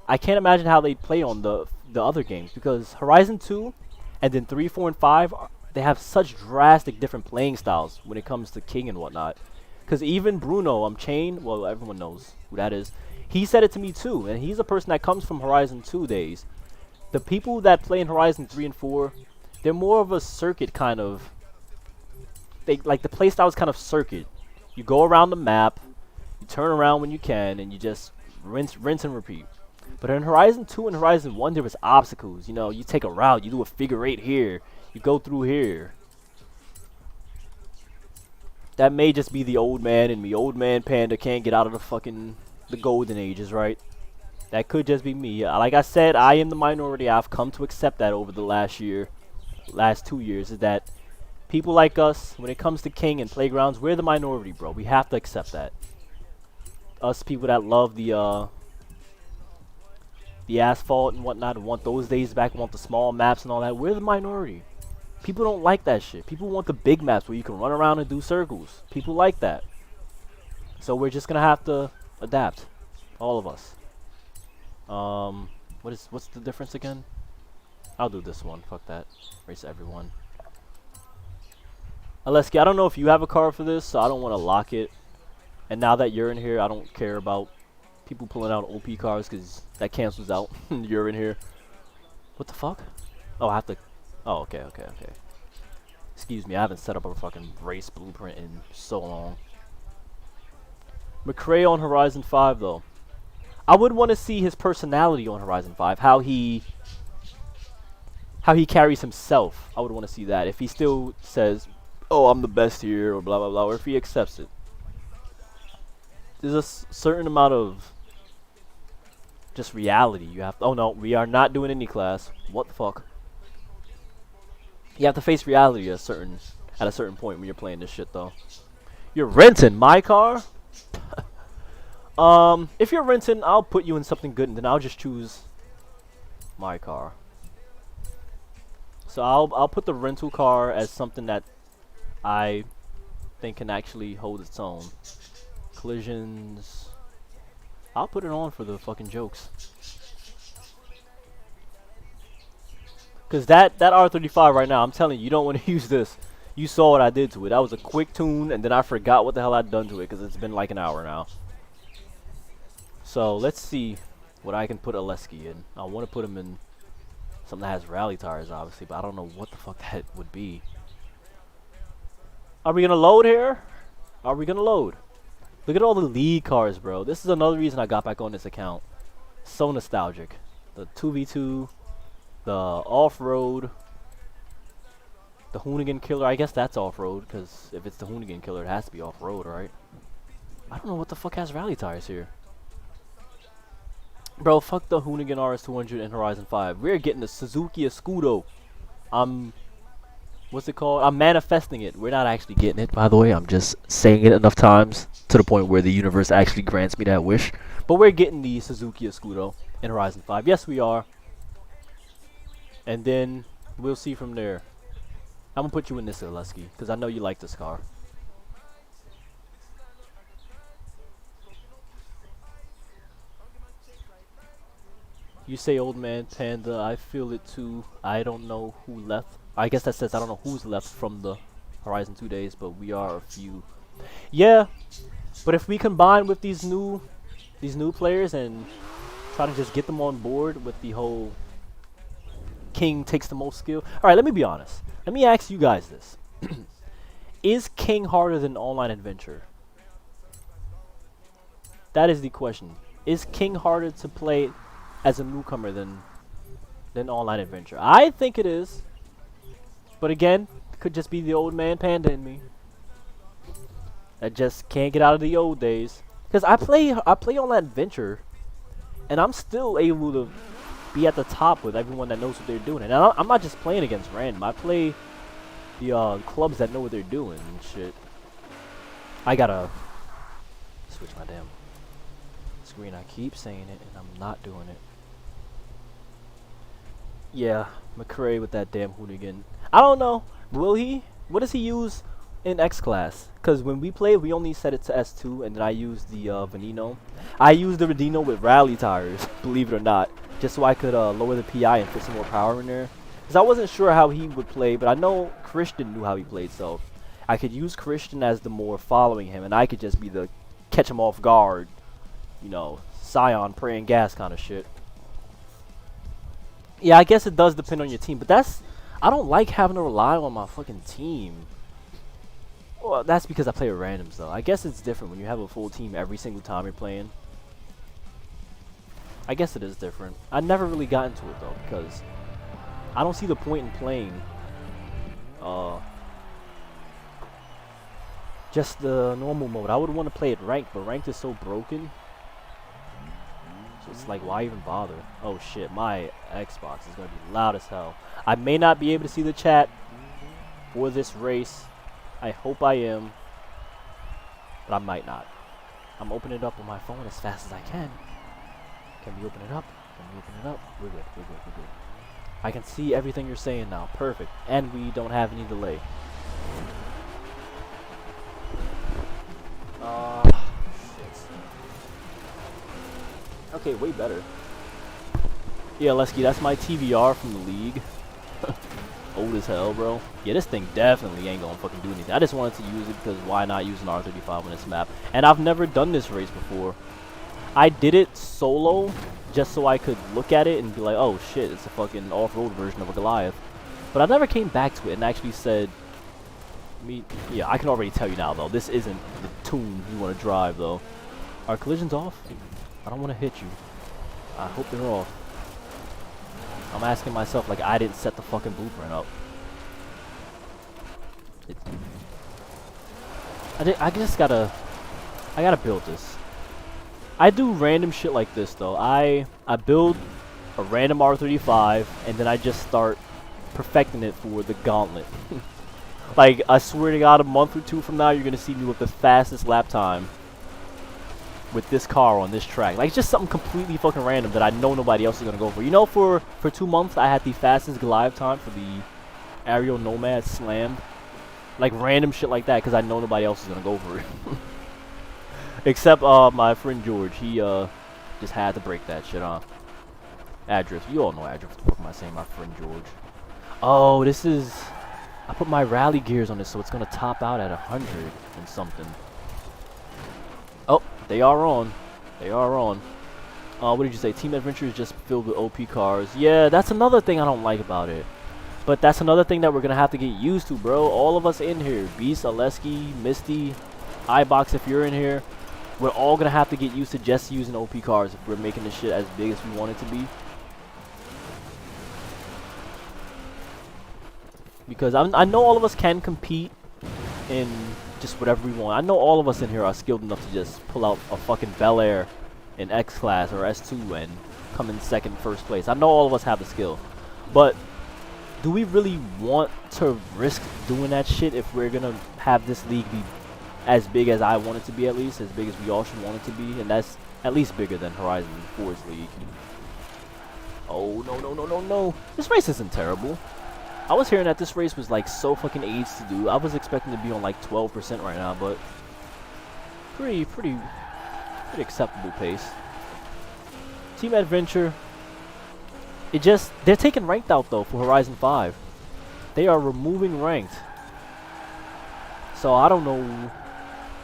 I can't imagine how they play on the other games, because Horizon 2 and then 3, 4, and 5, they have such drastic different playing styles when it comes to King and whatnot. Because even Bruno, Chain, well, everyone knows who that is. He said it to me too, and he's a person that comes from Horizon 2 days. The people that play in Horizon 3 and 4, they're more of a circuit kind of. They like the play style is kind of circuit. You go around the map, you turn around when you can, and you just rinse and repeat. But in Horizon 2 and Horizon 1, there was obstacles. You know, you take a route, you do a figure 8 here, you go through here. That may just be the old man in me. Old man Panda can't get out of the golden ages, right? That could just be me. Like I said, I am the minority. I've come to accept that over the last 2 years, is that people like us, when it comes to King and Playgrounds, we're the minority, bro. We have to accept that. Us people that love the asphalt and whatnot, and want those days back, want the small maps and all that, we're the minority. People don't like that shit. People want the big maps where you can run around and do circles. People like that. So we're just gonna have to adapt, all of us. What's the difference again? I'll do this one. Fuck that. Race everyone. Aleski, I don't know if you have a card for this, so I don't want to lock it. And now that you're in here, I don't care about people pulling out OP cards, because that cancels out. You're in here. What the fuck? Oh, I have to. Oh, okay. Excuse me, I haven't set up a fucking race blueprint in so long. McCrae on Horizon 5, though. I would want to see his personality on Horizon 5. How he carries himself. I would want to see that. If he still says, oh, I'm the best here, or blah, blah, blah, or if he accepts it. There's a certain amount of just reality you have to. Oh, no, we are not doing any class. What the fuck? You have to face reality at a certain point when you're playing this shit, though. You're renting my car? If you're renting, I'll put you in something good, and then I'll just choose my car. So I'll put the rental car as something that I think can actually hold its own. Collisions. I'll put it on for the fucking jokes. Cause that R35 right now, I'm telling you, you don't want to use this. You saw what I did to it. That was a quick tune, and then I forgot what the hell I'd done to it, because it's been like an hour now. So let's see what I can put Aleski in. I want to put him in something that has rally tires, obviously, but I don't know what the fuck that would be. Are we gonna load here? Are we gonna load? Look at all the league cars, bro. This is another reason I got back on this account. So nostalgic. The 2v2, the off-road, the Hoonigan Killer. I guess that's off-road, because if it's the Hoonigan Killer, it has to be off-road, right? I don't know what the fuck has rally tires here. Bro, fuck the Hoonigan RS200 in Horizon 5. We're getting the Suzuki Escudo. What's it called? I'm manifesting it. We're not actually getting it, by the way. I'm just saying it enough times to the point where the universe actually grants me that wish. But we're getting the Suzuki Escudo in Horizon 5. Yes, we are. And then we'll see from there. I'm going to put you in this, Aleski, because I know you like this car. You say old man panda, I feel it too. I don't know who left. I guess that says I don't know who's left from the Horizon 2 days, but we are a few. Yeah, but if we combine with these new players and try to just get them on board with the whole King takes the most skill. Alright, let me be honest. Let me ask you guys this. Is King harder than Online Adventure? That is the question. Is King harder to play as a newcomer than Online Adventure? I think it is. But again, it could just be the old man panda in me. I just can't get out of the old days. Because I play Online Adventure, and I'm still able to be at the top with everyone that knows what they're doing. And I'm not just playing against random. I play the clubs that know what they're doing and shit. I gotta switch my damn screen. I keep saying it, and I'm not doing it. Yeah, McCray with that damn hooligan. I don't know. Will he? What does he use in X class? Because when we played, we only set it to S2, and then I used the Veneno. I used the Veneno with rally tires, believe it or not, just so I could lower the PI and put some more power in there. Because I wasn't sure how he would play, but I know Christian knew how he played, so I could use Christian as the more following him, and I could just be the catch him off guard, you know, Scion praying gas kind of shit. Yeah, I guess it does depend on your team, but I don't like having to rely on my fucking team. Well, that's because I play with randoms, though. I guess it's different when you have a full team every single time you're playing. I guess it is different. I never really got into it, though, because I don't see the point in playing just the normal mode. I would want to play it ranked, but ranked is so broken. So it's like, why even bother? Oh shit, my Xbox is going to be loud as hell. I may not be able to see the chat for this race. I hope I am, but I might not. I'm opening it up on my phone as fast as I can. Can we open it up? Can we open it up? We're good, we're good, we're good. I can see everything you're saying now. Perfect. And we don't have any delay. Shit. Okay, way better. Yeah, Lesky, that's my TVR from the league. Old as hell, bro. Yeah, this thing definitely ain't gonna fucking do anything. I just wanted to use it because why not use an R35 on this map? And I've never done this race before. I did it solo just so I could look at it and be like, oh shit, it's a fucking off-road version of a Goliath. But I never came back to it and actually said, yeah, I can already tell you now though, this isn't the tune you want to drive though. Are collisions off? I don't want to hit you. I hope they're off. I'm asking myself like I didn't set the fucking blueprint up. I gotta build this. I do random shit like this though. I build a random R35 and then I just start perfecting it for the gauntlet. Like, I swear to God, a month or two from now, you're gonna see me with the fastest lap time with this car on this track. Like, it's just something completely fucking random that I know nobody else is gonna go for. You know, for 2 months, I had the fastest Goliath time for the Aerial Nomad Slammed. Like, random shit like that, because I know nobody else is gonna go for it. Except, my friend George. He, just had to break that shit off. Adrift. You all know Adrift. What the fuck am I saying? My friend George. Oh, this is... I put my rally gears on this, so it's gonna top out at 100 and something. Oh, they are on. They are on. What did you say? Team Adventure is just filled with OP cars. Yeah, that's another thing I don't like about it. But that's another thing that we're gonna have to get used to, bro. All of us in here, Beast, Aleski, Misty, iBox, if you're in here, we're all gonna have to get used to just using OP cars if we're making this shit as big as we want it to be. Because I know all of us can compete in just whatever we want. I know all of us in here are skilled enough to just pull out a fucking Bel Air in X class or S2 and come in second, first place. I know all of us have the skill. But do we really want to risk doing that shit if we're gonna have this league be as big as I want it to be, at least? As big as we all should want it to be? And that's at least bigger than Horizon 4's league. Oh, no, no, no, no, no. This race isn't terrible. I was hearing that this race was like so fucking easy to do. I was expecting to be on like 12% right now, but pretty acceptable pace. Team Adventure, It just, they're taking ranked out though for Horizon 5. They are removing ranked. So I don't know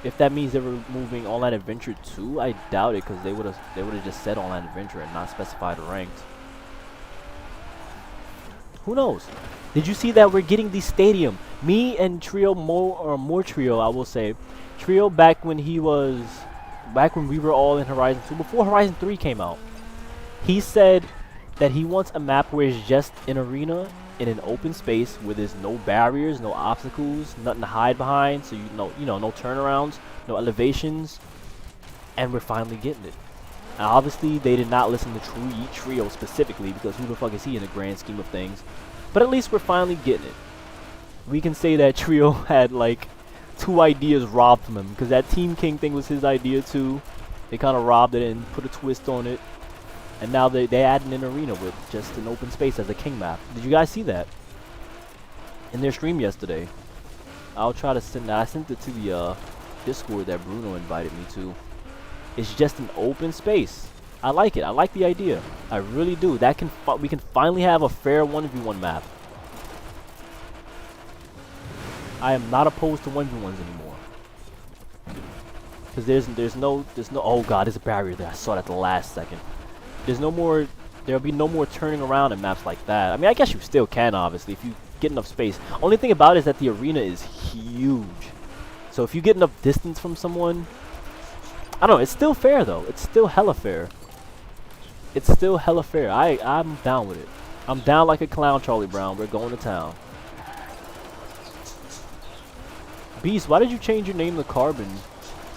if that means they're removing Online Adventure 2. I doubt it, because they would have just said Online Adventure and not specified ranked. Who knows? Did you see that we're getting the stadium? Me and Trio, more Trio, I will say. Trio back when we were all in Horizon 2, before Horizon 3 came out. He said that he wants a map where it's just an arena in an open space where there's no barriers, no obstacles, nothing to hide behind, so no turnarounds, no elevations, and we're finally getting it. And obviously they did not listen to Trio specifically, because who the fuck is he in the grand scheme of things? But at least we're finally getting it. We can say that Trio had like 2 ideas robbed from him, because that Team King thing was his idea too. They kind of robbed it and put a twist on it. And now they added an arena with just an open space as a king map. Did you guys see that? In their stream yesterday. I'll try to send that. I sent it to the Discord that Bruno invited me to. It's just an open space. I like it. I like the idea. I really do. We can finally have a fair 1v1 map. I am not opposed to 1v1s anymore. Because there's no oh god, there's a barrier there. I saw it at the last second. There'll be no more turning around in maps like that. I mean, I guess you still can, obviously, if you get enough space. Only thing about it is that the arena is huge. So if you get enough distance from someone, I don't know, it's still fair though. It's still hella fair. It's still hella fair. I'm down with it. I'm down like a clown, Charlie Brown. We're going to town. Beast, why did you change your name to Carbon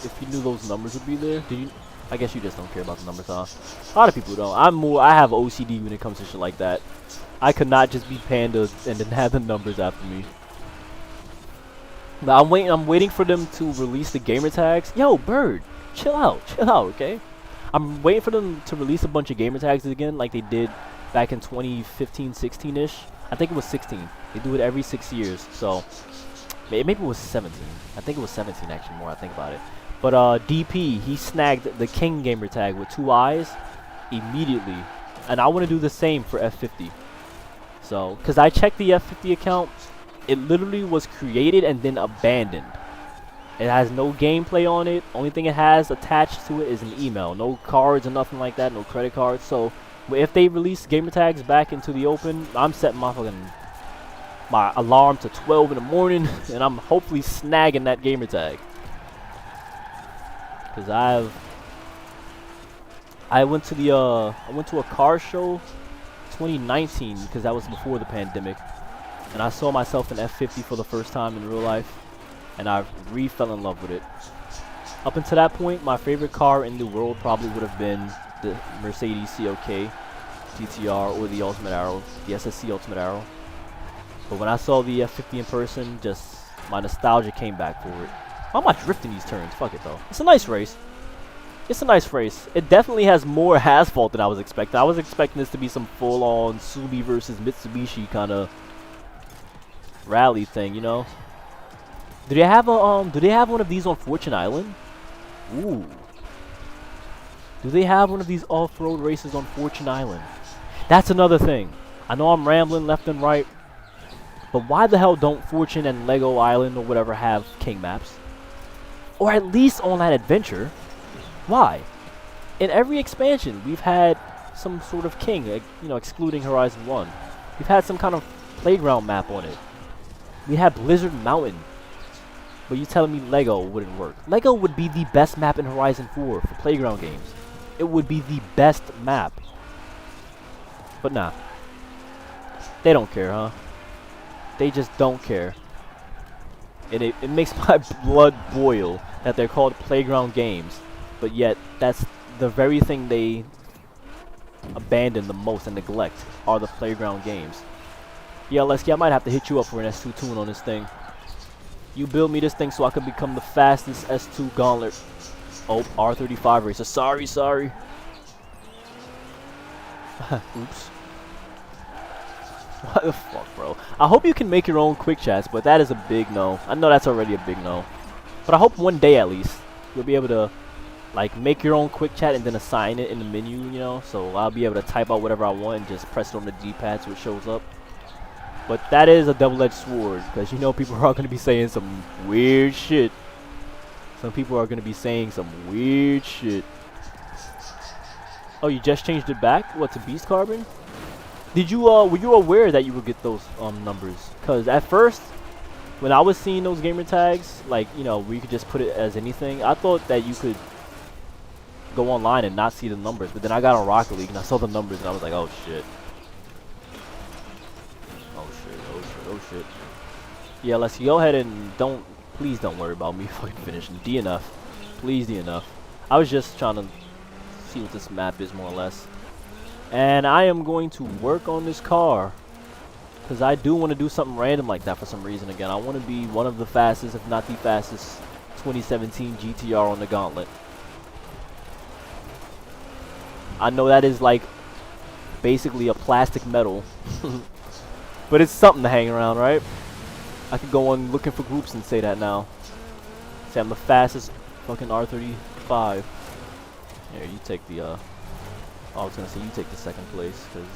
if you knew those numbers would be there? Did you? I guess you just don't care about the numbers, huh? A lot of people don't. I have OCD when it comes to shit like that. I could not just be Panda and then have the numbers after me. But I'm waiting for them to release the gamer tags. Yo, Bird, chill out, okay? I'm waiting for them to release a bunch of gamer tags again, like they did back in 2015, 16-ish. I think it was 16. They do it every 6 years, so maybe it was 17. I think it was 17 actually. More I think about it. But DP, he snagged the King gamer tag with 2 eyes immediately, and I want to do the same for F50. So, because I checked the F50 account, it literally was created and then abandoned. It has no gameplay on it. Only thing it has attached to it is an email. No cards or nothing like that. No credit cards. So, if they release gamer tags back into the open, I'm setting my alarm to 12 in the morning, and I'm hopefully snagging that gamer tag. Because I went to a car show 2019, because that was before the pandemic, and I saw myself in F50 for the first time in real life, and I fell in love with it. Up until that point, my favorite car in the world probably would have been the Mercedes CLK GTR or the Ultimate Arrow, the SSC Ultimate Arrow. But when I saw the F50 in person, just my nostalgia came back for it. Why am I drifting these turns? Fuck it though. It's a nice race. It's a nice race. It definitely has more asphalt than I was expecting. I was expecting this to be some full-on Subi versus Mitsubishi kind of rally thing, you know? Do they have one of these on Fortune Island? Ooh. Do they have one of these off-road races on Fortune Island? That's another thing. I know I'm rambling left and right, but why the hell don't Fortune and Lego Island or whatever have King maps? Or at least Online Adventure. Why? In every expansion, we've had some sort of King, you know, excluding Horizon 1. We've had some kind of playground map on it. We had Blizzard Mountain. But you telling me Lego wouldn't work? Lego would be the best map in Horizon 4 for playground games. It would be the best map. But nah. They don't care, huh? They just don't care. And it makes my blood boil that they're called playground games, but yet that's the very thing they abandon the most and neglect are the playground games. Yeah, Lesky, I might have to hit you up for an S2 tune on this thing. You build me this thing so I can become the fastest S2 gauntlet. Oh, R35 racer. Sorry. Oops. What the fuck, bro? I hope you can make your own quick chats, but that is a big no. I know that's already a big no. But I hope one day at least you'll be able to like make your own quick chat and then assign it in the menu, you know, so I'll be able to type out whatever I want and just press it on the D-pad so it shows up. But that is a double-edged sword, because you know people are going to be saying some weird shit. Some people are going to be saying some weird shit. Oh, you just changed it back? What, to Beast Carbon? Did you were you aware that you would get those numbers? Because at first, when I was seeing those gamer tags, like, you know, where you could just put it as anything, I thought that you could go online and not see the numbers. But then I got on Rocket League and I saw the numbers and I was like, oh shit. Oh shit, oh shit, oh shit. Yeah, let's go ahead and please don't worry about me fucking finishing DNF. Please DNF. I was just trying to see what this map is more or less. And I am going to work on this car, because I do want to do something random like that for some reason again. I want to be one of the fastest, if not the fastest, 2017 GTR on the gauntlet. I know that is like basically a plastic medal, but it's something to hang around, right? I could go on looking for groups and say that now. Say I'm the fastest fucking R35. Here, you take the I was gonna say you take the second place, because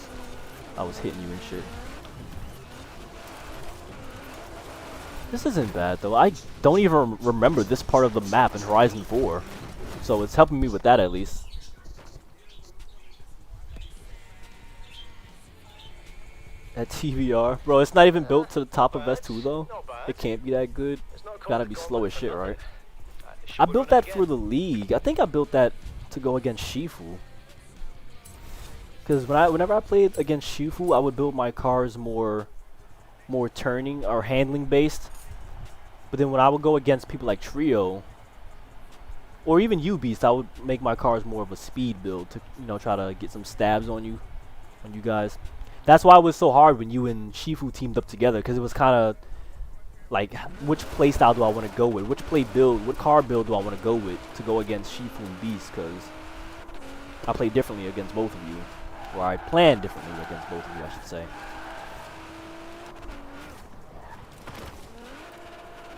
I was hitting you and shit. This isn't bad though. I don't even remember this part of the map in Horizon 4, so it's helping me with that at least. That TVR, bro, it's not even built to the top of S2 though. It can't be that good. Gotta be slow as shit, right? I built that for the league. I think I built that to go against Shifu. Because whenever I played against Shifu, I would build my cars more turning or handling based. But then when I would go against people like Trio, or even you, Beast, I would make my cars more of a speed build to, you know, try to get some stabs on you guys. That's why it was so hard when you and Shifu teamed up together, because it was kind of like, which playstyle do I want to go with? What car build do I want to go with to go against Shifu and Beast? Because I play differently against both of you. Or I plan differently against both of you, I should say.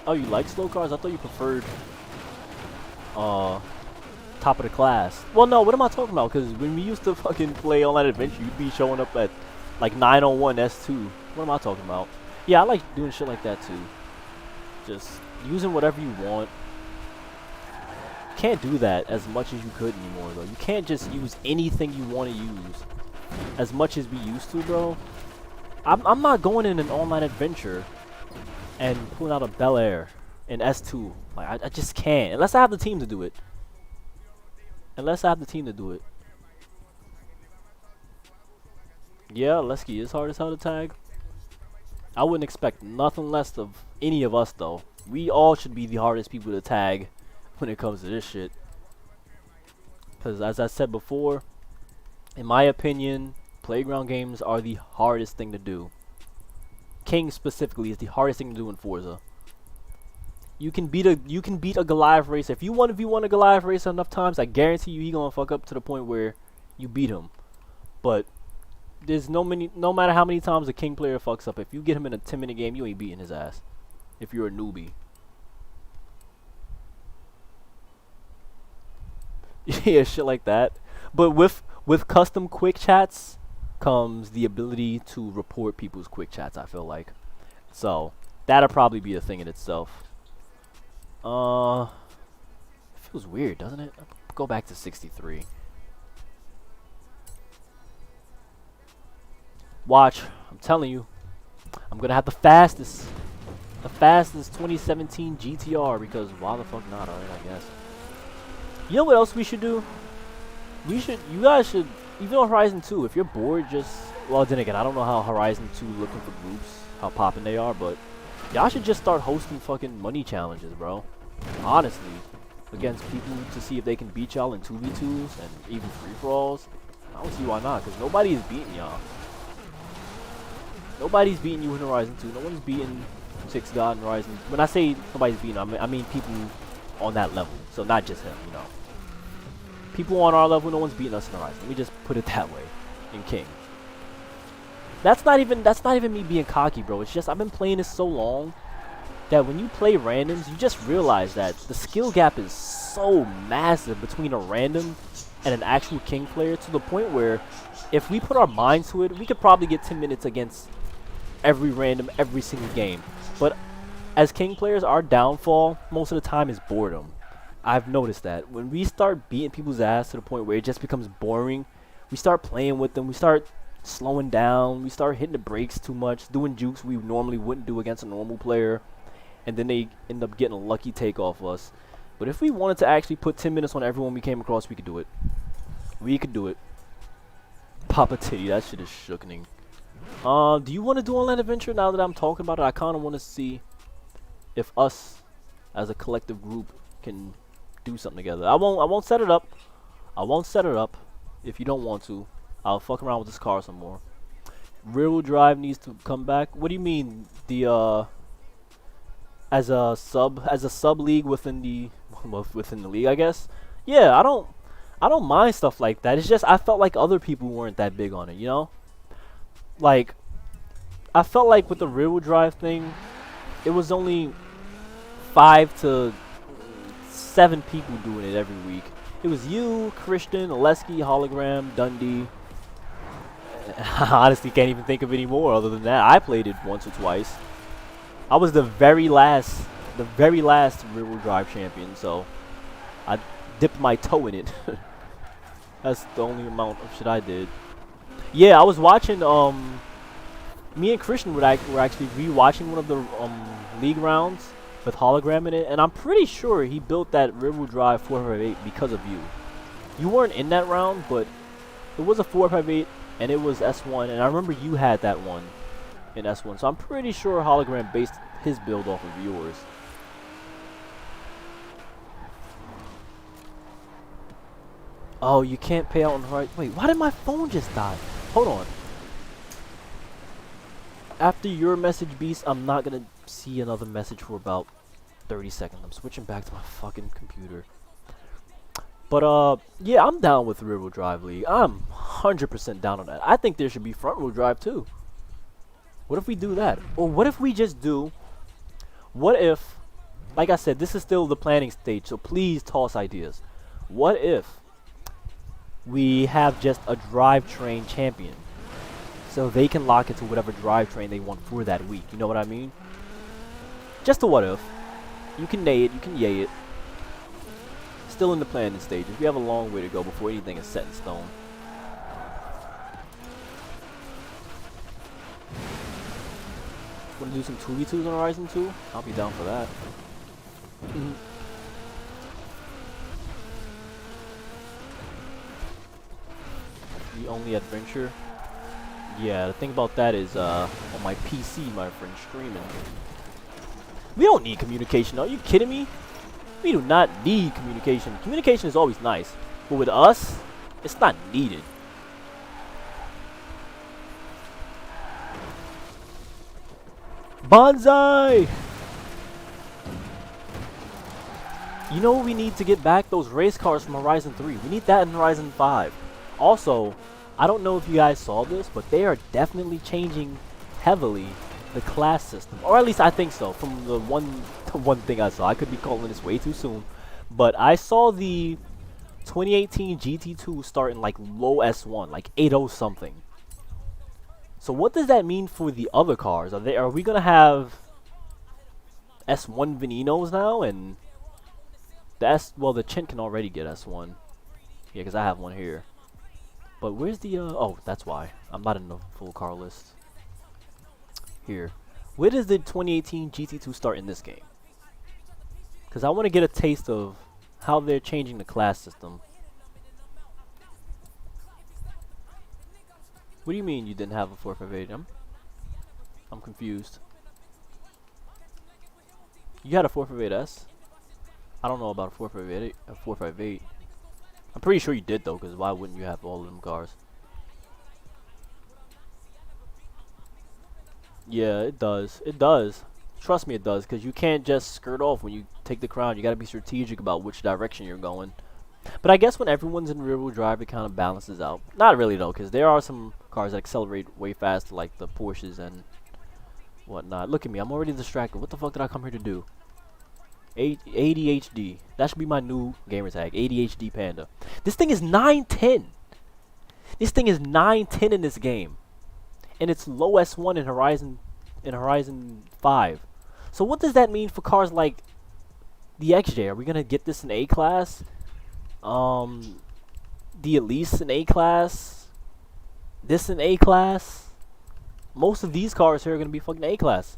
Oh, you like slow cars? I thought you preferred top of the class. Well, no, what am I talking about? Because when we used to fucking play Online Adventure, you'd be showing up at like 901 S2. What am I talking about? Yeah, I like doing shit like that too. Just using whatever you want. Can't do that as much as you could anymore though. You can't just use anything you want to use as much as we used to, bro. I'm not going in an Online Adventure and pulling out a Bel Air in S2. Like I just can't, unless I have the team to do it. Yeah, Lesky is hard as hell to tag. I wouldn't expect nothing less of any of us though. We all should be the hardest people to tag when it comes to this shit. Because as I said before, in my opinion, playground games are the hardest thing to do. King specifically is the hardest thing to do in Forza. You can beat a Goliath racer. If you want a Goliath racer enough times, I guarantee you he gonna fuck up to the point where you beat him. But there's no matter how many times a King player fucks up, if you get him in a 10-minute game, you ain't beating his ass. If you're a newbie. Yeah, shit like that. But with custom quick chats comes the ability to report people's quick chats, I feel like. So that'll probably be a thing in itself. It feels weird, doesn't it? Go back to 63. Watch, I'm telling you, I'm gonna have the fastest 2017 GTR, because why the fuck not, alright, I guess. You know what else we should do? You guys should, even on Horizon 2, if you're bored, well, then again, I don't know how Horizon 2 looking for groups, how poppin' they are, but y'all should just start hosting fucking money challenges, bro. Honestly, against people to see if they can beat y'all in 2v2s and even free-for-alls. I don't see why not, because nobody is beating y'all. Nobody's beating you in Horizon 2. No one's beating Six God in Horizon. When I say nobody's beating, I mean people on that level. So not just him, you know. People on our level, no one's beating us in Horizon. Let me just put it that way. In King. That's not even me being cocky, bro. It's just I've been playing this so long that when you play randoms, you just realize that the skill gap is so massive between a random and an actual king player, to the point where if we put our minds to it, we could probably get 10 minutes against every random every single game. But as king players, our downfall most of the time is boredom. I've noticed that when we start beating people's ass to the point where it just becomes boring, we start playing with them, we start slowing down, we start hitting the brakes too much, doing jukes we normally wouldn't do against a normal player, and then they end up getting a lucky take off us. But if we wanted to actually put 10 minutes on everyone we came across, we could do it. We could do it. Papa Titty, that shit is shookening. Do you want to do online adventure now that I'm talking about it? I kind of want to see if us as a collective group can do something together. I won't set it up. I won't set it up if you don't want to. I'll fuck around with this car some more. Rear-wheel drive needs to come back. What do you mean? The as a sub league within the league, I guess. Yeah, I don't mind stuff like that. It's just I felt like other people weren't that big on it, you know? Like I felt like with the rear-wheel drive thing, it was only 5 to 7 people doing it every week. It was you, Christian, Oleski, Hologram, Dundee. I honestly can't even think of any more other than that. I played it once or twice. I was the very last rear-wheel drive champion, so I dipped my toe in it. That's the only amount of shit I did. Yeah, I was watching, me and Christian were actually re-watching one of the league rounds with Hologram in it, and I'm pretty sure he built that rear-wheel drive 458 because of you. You weren't in that round, but it was a 458 and it was S1, and I remember you had that one in S1, so I'm pretty sure Hologram based his build off of yours. Oh, you can't pay out on the right. Wait, why did my phone just die? Hold on. After your message, Beast, I'm not gonna see another message for about 30 seconds. I'm switching back to my fucking computer. But yeah, I'm down with rear-wheel drive league. I'm 100% down on that. I think there should be front-wheel drive too. What if we do that? Or what if we just do? What if, like I said, this is still the planning stage, so please toss ideas. What if we have just a drivetrain champion, so they can lock into whatever drivetrain they want for that week? You know what I mean? Just a what if. You can nay it, you can yay it. Still in the planning stages. We have a long way to go before anything is set in stone. Want to do some 2v2s on Horizon 2? I'll be down for that. The only adventure? Yeah, the thing about that is on my PC, my friend, streaming. We don't need communication. Are you kidding me? We do not need communication. Communication is always nice, but with us, it's not needed. Bonsai! You know what we need to get back? Those race cars from Horizon 3. We need that in Horizon 5. Also, I don't know if you guys saw this, but they are definitely changing heavily the class system, or at least I think so. From the one thing I saw, I could be calling this way too soon, but I saw the 2018 GT2 start in like low S1, like 80 something. So what does that mean for the other cars? Are we gonna have S1 Veninos now? And the Chint can already get S1. Yeah, because I have one here. But where's the oh, that's why I'm not in the full car list. Here, where does the 2018 GT2 start in this game? Because I want to get a taste of how they're changing the class system. What do you mean you didn't have a 458? I'm confused. You had a 458S? I don't know about a 458. A 458. I'm pretty sure you did though, because why wouldn't you have all of them cars? Yeah, it does. It does. Trust me, it does, because you can't just skirt off when you take the crown. You got to be strategic about which direction you're going. But I guess when everyone's in rear-wheel drive, it kind of balances out. Not really though, because there are some cars that accelerate way faster, like the Porsches and whatnot. Look at me, I'm already distracted. What the fuck did I come here to do? ADHD. That should be my new gamer tag. ADHD Panda. This thing is 910. This thing is 910 in this game, and it's low S1 in Horizon 5. So what does that mean for cars like the XJ? Are we gonna get this in A class? The Elise in A class. This in A class. Most of these cars here are gonna be fucking A class.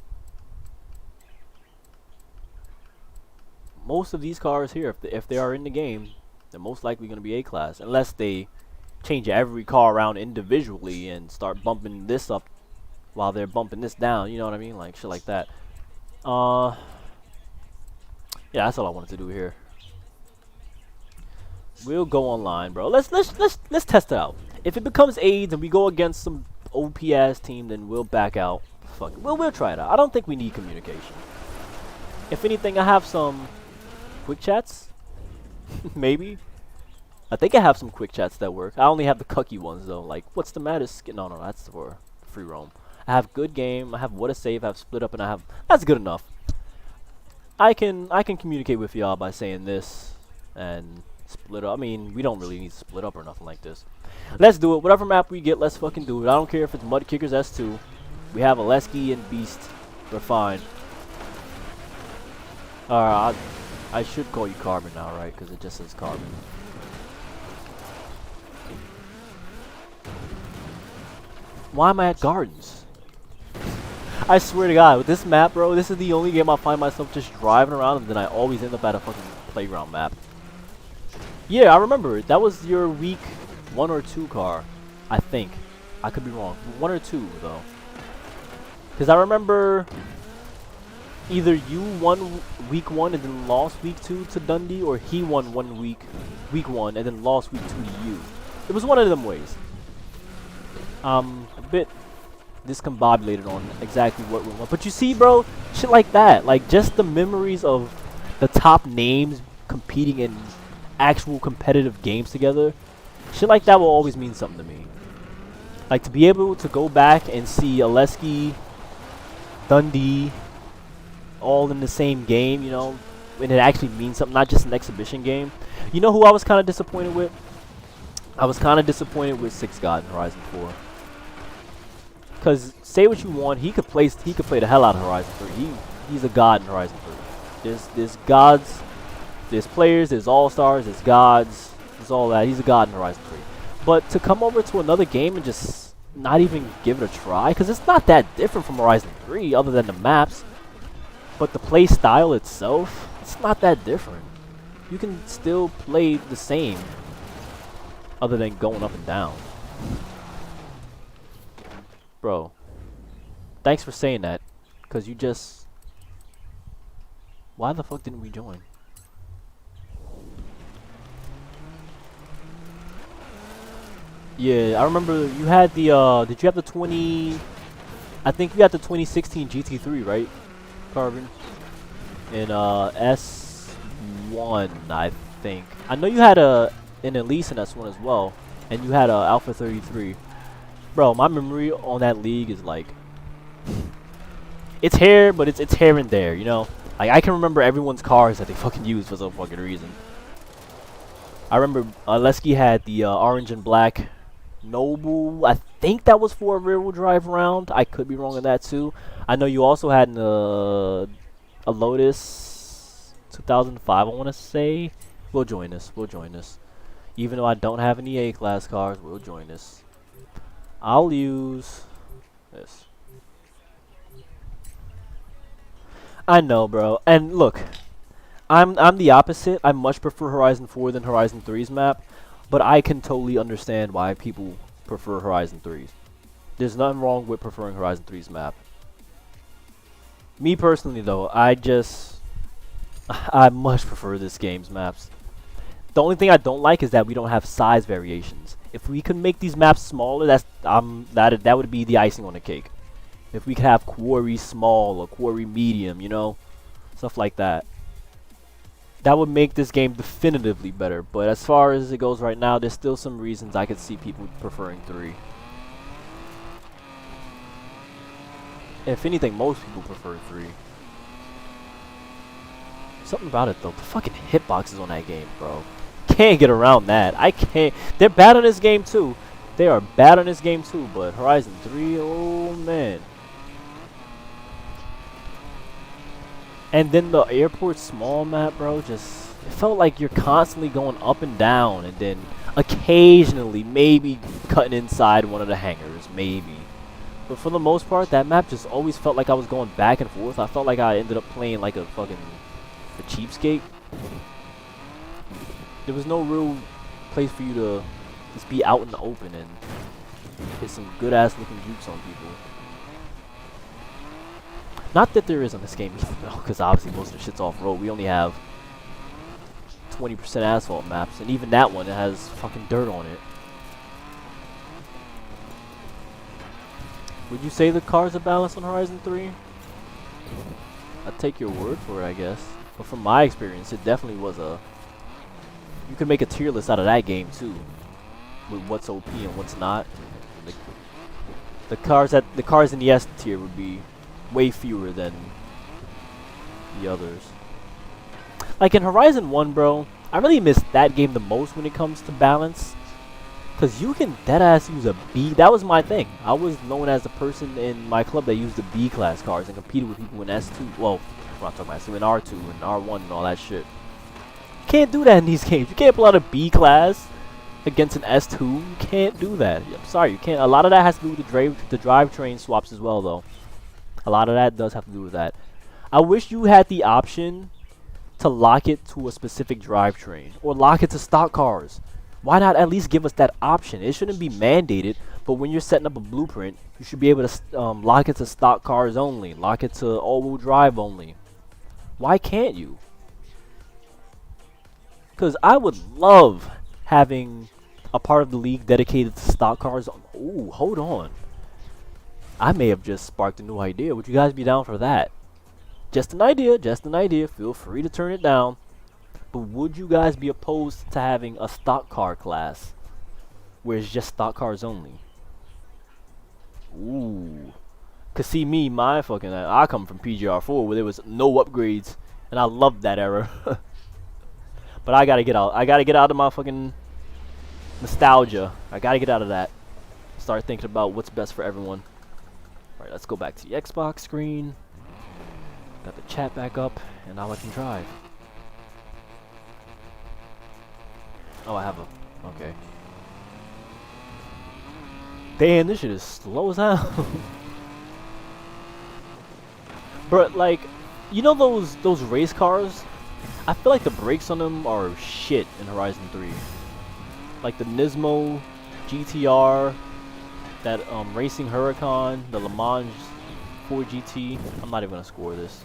Most of these cars here, if they are in the game, they're most likely gonna be A class, unless they change every car around individually and start bumping this up while they're bumping this down. You know what I mean? Like shit like that. Yeah, that's all I wanted to do here. We'll go online, bro. Let's test it out. If it becomes AIDS and we go against some OP-ass team, then we'll back out. Fuck it. We'll try it out. I don't think we need communication. If anything, I have some quick chats. Maybe. I think I have some quick chats that work. I only have the cucky ones though. Like, what's the matter? No, that's for free roam. I have good game. I have what a save. I have split up, and I have that's good enough. I can communicate with y'all by saying this and split up. I mean, we don't really need to split up or nothing like this. Let's do it. Whatever map we get, let's fucking do it. I don't care if it's Mud Kickers S2. We have Aleski and Beast. We're fine. Alright, I should call you Carbon now, right? Because it just says Carbon. Why am I at Gardens? I swear to God, with this map, bro, this is the only game I find myself just driving around, and then I always end up at a fucking playground map. Yeah, I remember it. That was your week 1 or 2 car, I think. I could be wrong. 1 or 2, though. Because I remember either you won week 1 and then lost week 2 to Dundee, or he won week 1 and then lost week 2 to you. It was one of them ways. A bit discombobulated on exactly what we want. But you see, bro, shit like that. Like, just the memories of the top names competing in actual competitive games together. Shit like that will always mean something to me. Like, to be able to go back and see Aleski, Dundee, all in the same game, you know, and it actually means something, not just an exhibition game. You know who I was kind of disappointed with? I was kind of disappointed with Six God in Horizon 4. Because, say what you want, he could play the hell out of Horizon 3. He's a god in Horizon 3. There's gods, there's players, there's all-stars, there's gods, there's all that. He's a god in Horizon 3. But to come over to another game and just not even give it a try, because it's not that different from Horizon 3 other than the maps. But the play style itself, it's not that different. You can still play the same other than going up and down. Bro, thanks for saying that, because you just... Why the fuck didn't we join? Yeah, I remember you had the, did you have the 20... I think you had the 2016 GT3, right, Carbon? In, S1, I think. I know you had an Elise in S1 as well, and you had a Alpha 33. Bro, my memory on that league is like... It's here, but it's here and there, you know? Like, I can remember everyone's cars that they fucking used for some fucking reason. I remember Aleski had the orange and black Noble. I think that was for a rear-wheel drive round. I could be wrong on that too. I know you also had a Lotus 2005, I want to say. We'll join this. We'll join this. Even though I don't have any A-class cars, we'll join this. I'll use this. I know, bro. And look, I'm the opposite. I much prefer Horizon 4 than Horizon 3's map, but I can totally understand why people prefer Horizon 3's. There's nothing wrong with preferring Horizon 3's map. Me personally, though, I much prefer this game's maps. The only thing I don't like is that we don't have size variations. If we could make these maps smaller, that would be the icing on the cake. If we could have Quarry small or Quarry medium, you know, stuff like that. That would make this game definitively better. But as far as it goes right now, there's still some reasons I could see people preferring 3. If anything, most people prefer 3. Something about it though. The fucking hitboxes on that game, bro. Can't get around that. I can't. They're bad on this game too. They are bad on this game too. But Horizon 3, oh man. And then the airport small map, bro. Just it felt like you're constantly going up and down, and then occasionally maybe cutting inside one of the hangars, maybe. But for the most part, that map just always felt like I was going back and forth. I felt like I ended up playing like a fucking cheapskate. There was no real place for you to just be out in the open and hit some good ass looking jukes on people. Not that there is on this game either though, because obviously most of the shit's off road. We only have 20% asphalt maps, and even that one has fucking dirt on it. Would you say the cars are balanced on Horizon 3? I'd take your word for it, I guess. But from my experience, it definitely was a... You could make a tier list out of that game too, with what's OP and what's not. The cars in the S tier would be way fewer than the others. Like in Horizon 1, bro, I really miss that game the most when it comes to balance. Cause you can deadass use a B. That was my thing. I was known as the person in my club that used the B class cars and competed with people in S2. Well, I'm not talking about S2, in R2 and R1 and all that shit. You can't do that in these games. You can't pull out a B class against an S2. You can't do that. I'm sorry, you can't. A lot of that has to do with the drivetrain swaps as well, though. A lot of that does have to do with that. I wish you had the option to lock it to a specific drivetrain or lock it to stock cars. Why not at least give us that option? It shouldn't be mandated, but when you're setting up a blueprint, you should be able to lock it to stock cars only, lock it to all-wheel drive only. Why can't you? Because I would love having a part of the league dedicated to stock cars. Ooh, hold on. I may have just sparked a new idea. Would you guys be down for that? Just an idea, just an idea. Feel free to turn it down. But would you guys be opposed to having a stock car class where it's just stock cars only? Ooh. Cause see me, my fucking I come from PGR4 where there was no upgrades, and I loved that era. But I gotta get out. I gotta get out of my fucking nostalgia. I gotta get out of that. Start thinking about what's best for everyone. Alright, let's go back to the Xbox screen. Got the chat back up, and now I can drive. Oh, I have a... Okay. Damn, this shit is slow as hell. But, like, you know those race cars? I feel like the brakes on them are shit in Horizon 3. Like the Nismo GTR, that Racing Huracan, the Le Mans 4GT. I'm not even gonna score this.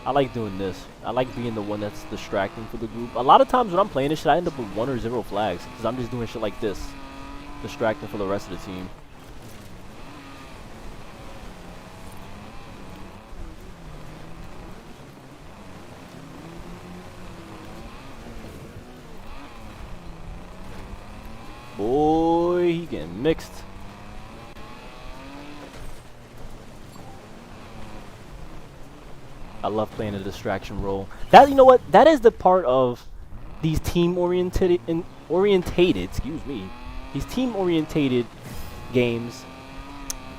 I like doing this. I like being the one that's distracting for the group. A lot of times when I'm playing this shit, I end up with 1 or 0 flags because I'm just doing shit like this, distracting for the rest of the team. Boy, he getting mixed. I love playing a distraction role. That, you know what? That is the part of these team-orientated, these team-orientated games.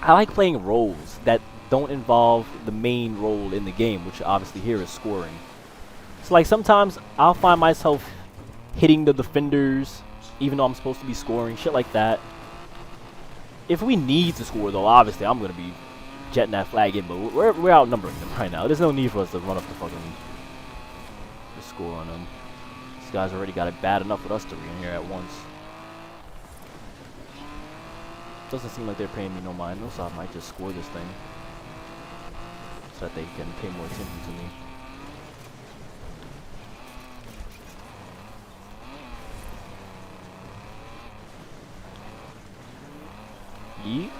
I like playing roles that don't involve the main role in the game, which obviously here is scoring. So like sometimes I'll find myself hitting the defenders, even though I'm supposed to be scoring, shit like that. If we need to score, though, obviously I'm gonna be jetting that flag in, but we're outnumbering them right now. There's no need for us to run up the fucking score on them. These guys already got it bad enough with us 3 in here at once. Doesn't seem like they're paying me no mind, so I might just score this thing so that they can pay more attention to me. Yeet.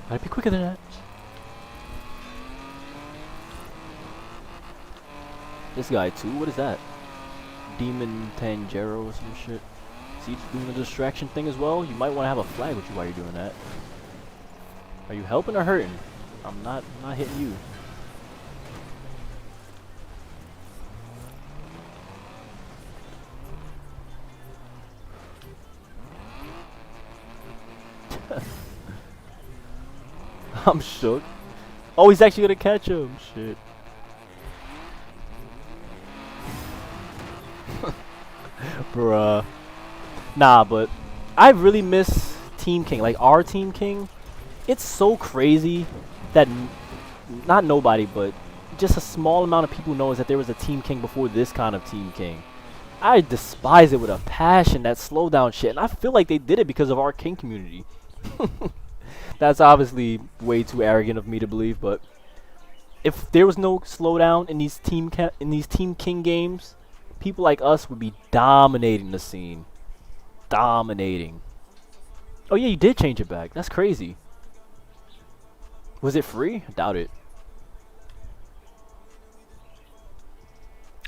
Gotta be quicker than that. This guy too, what is that? Demon Tanjero or some shit. Is he doing the distraction thing as well? You might want to have a flag with you while you're doing that. Are you helping or hurting? I'm not hitting you. I'm shook. Oh, he's actually gonna catch him. Shit. Bruh. Nah, but I really miss Team King. Like, our Team King. It's so crazy that not nobody, but just a small amount of people knows that there was a Team King before this kind of Team King. I despise it with a passion, that slowdown shit. And I feel like they did it because of our King community. That's obviously way too arrogant of me to believe, but if there was no slowdown in these Team King games, people like us would be dominating the scene. Dominating. Oh yeah, you did change it back. That's crazy. Was it free? I doubt it.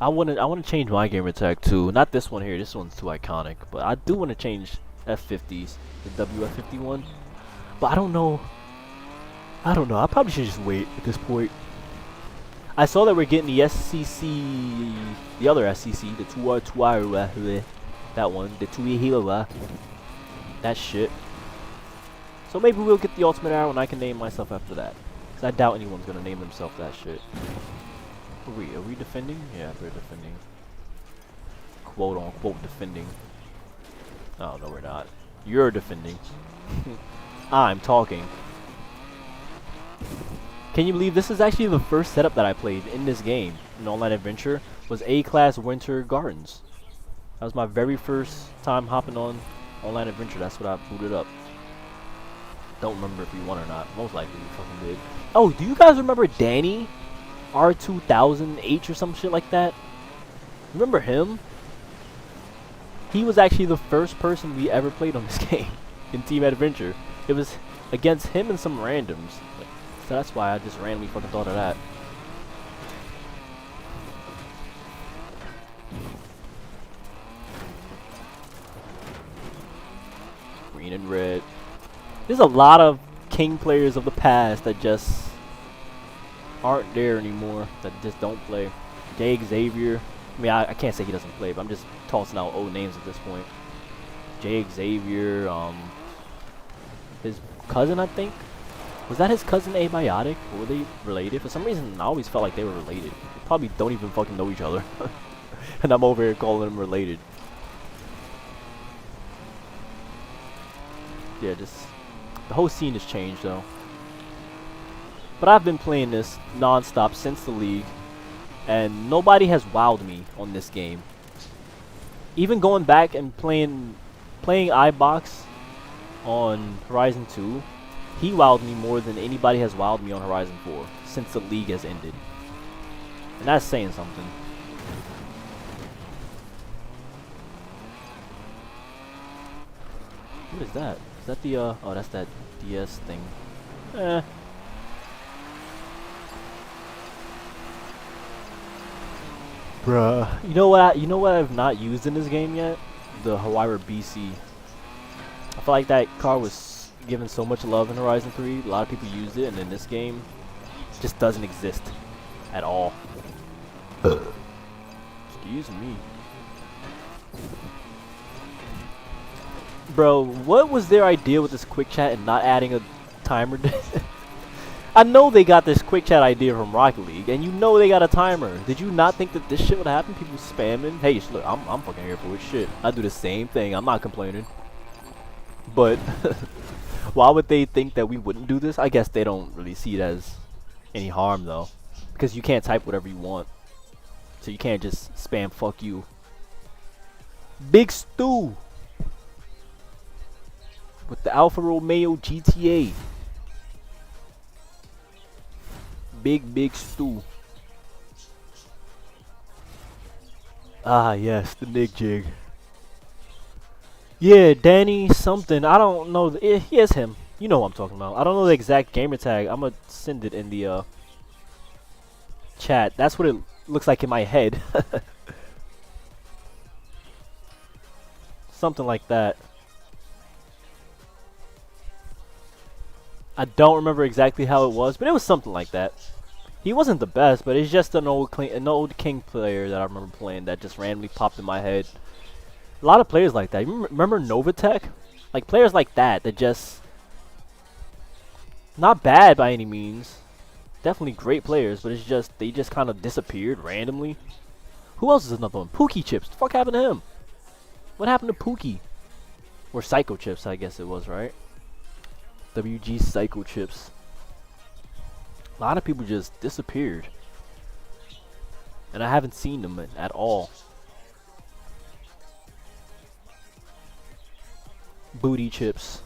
I wanna change my gamer tag too. Not this one here. This one's too iconic. But I do want to change F50s, the WF51. But I don't know. I probably should just wait at this point. I saw that we're getting the SCC, the other SCC, the that one, the Tuihila, that shit. So maybe we'll get the Ultimate Arrow and I can name myself after that. Because I doubt anyone's gonna name themselves that shit. Are we defending? Yeah, we're defending. Quote unquote defending. Oh no, we're not. You're defending. I'm talking. Can you believe this is actually the first setup that I played in this game, in Online Adventure, was A-Class Winter Gardens. That was my very first time hopping on Online Adventure. That's what I booted up. Don't remember if we won or not. Most likely we fucking did. Oh, do you guys remember Danny? R2000H or some shit like that? Remember him? He was actually the first person we ever played on this game in Team Adventure. It was against him and some randoms. So that's why I just randomly fucking thought of that. Green and red. There's a lot of King players of the past that just aren't there anymore. That just don't play. Jay Xavier. I mean, I can't say he doesn't play, but I'm just tossing out old names at this point. Jay Xavier, his cousin, I think. Was that his cousin Abiotic? Were they related? For some reason, I always felt like they were related. They probably don't even fucking know each other. And I'm over here calling them related. Yeah, just the whole scene has changed though. But I've been playing this non-stop since the League, and nobody has wowed me on this game. Even going back and playing iBox on Horizon 2, he wowed me more than anybody has wowed me on Horizon 4 since the League has ended. And that's saying something. What is that? Is that the, oh, that's that DS thing. Eh. Bruh. You know what I've not used in this game yet? The Huayra BC. I feel like that car was given so much love in Horizon 3. A lot of people used it, and in this game, it just doesn't exist at all. Excuse me. Bro, what was their idea with this quick chat and not adding a timer? I know they got this quick chat idea from Rocket League, and you know they got a timer. Did you not think that this shit would happen? People spamming? Hey, look, I'm fucking here for it. Shit, I do the same thing. I'm not complaining. But why would they think that we wouldn't do this? I guess they don't really see it as any harm though, because you can't type whatever you want, so you can't just spam "fuck you." Big Stu with the Alfa Romeo GTA. Big Stu. Ah yes, the Nick Jig. Yeah, Danny something. I don't know. Yes, him. You know what I'm talking about. I don't know the exact gamer tag. I'm gonna send it in the chat. That's what it looks like in my head. Something like that. I don't remember exactly how it was, but it was something like that. He wasn't the best, but he's just an old king player that I remember playing that just randomly popped in my head. A lot of players like that. You remember Novatech? Like players like that just not bad by any means. Definitely great players, but it's just they just kind of disappeared randomly. Who else is another one? Pookie Chips. What the fuck happened to him? What happened to Pookie? Or Psycho Chips, I guess it was, right? WG Psycho Chips. A lot of people just disappeared. And I haven't seen them at all. Booty Chips.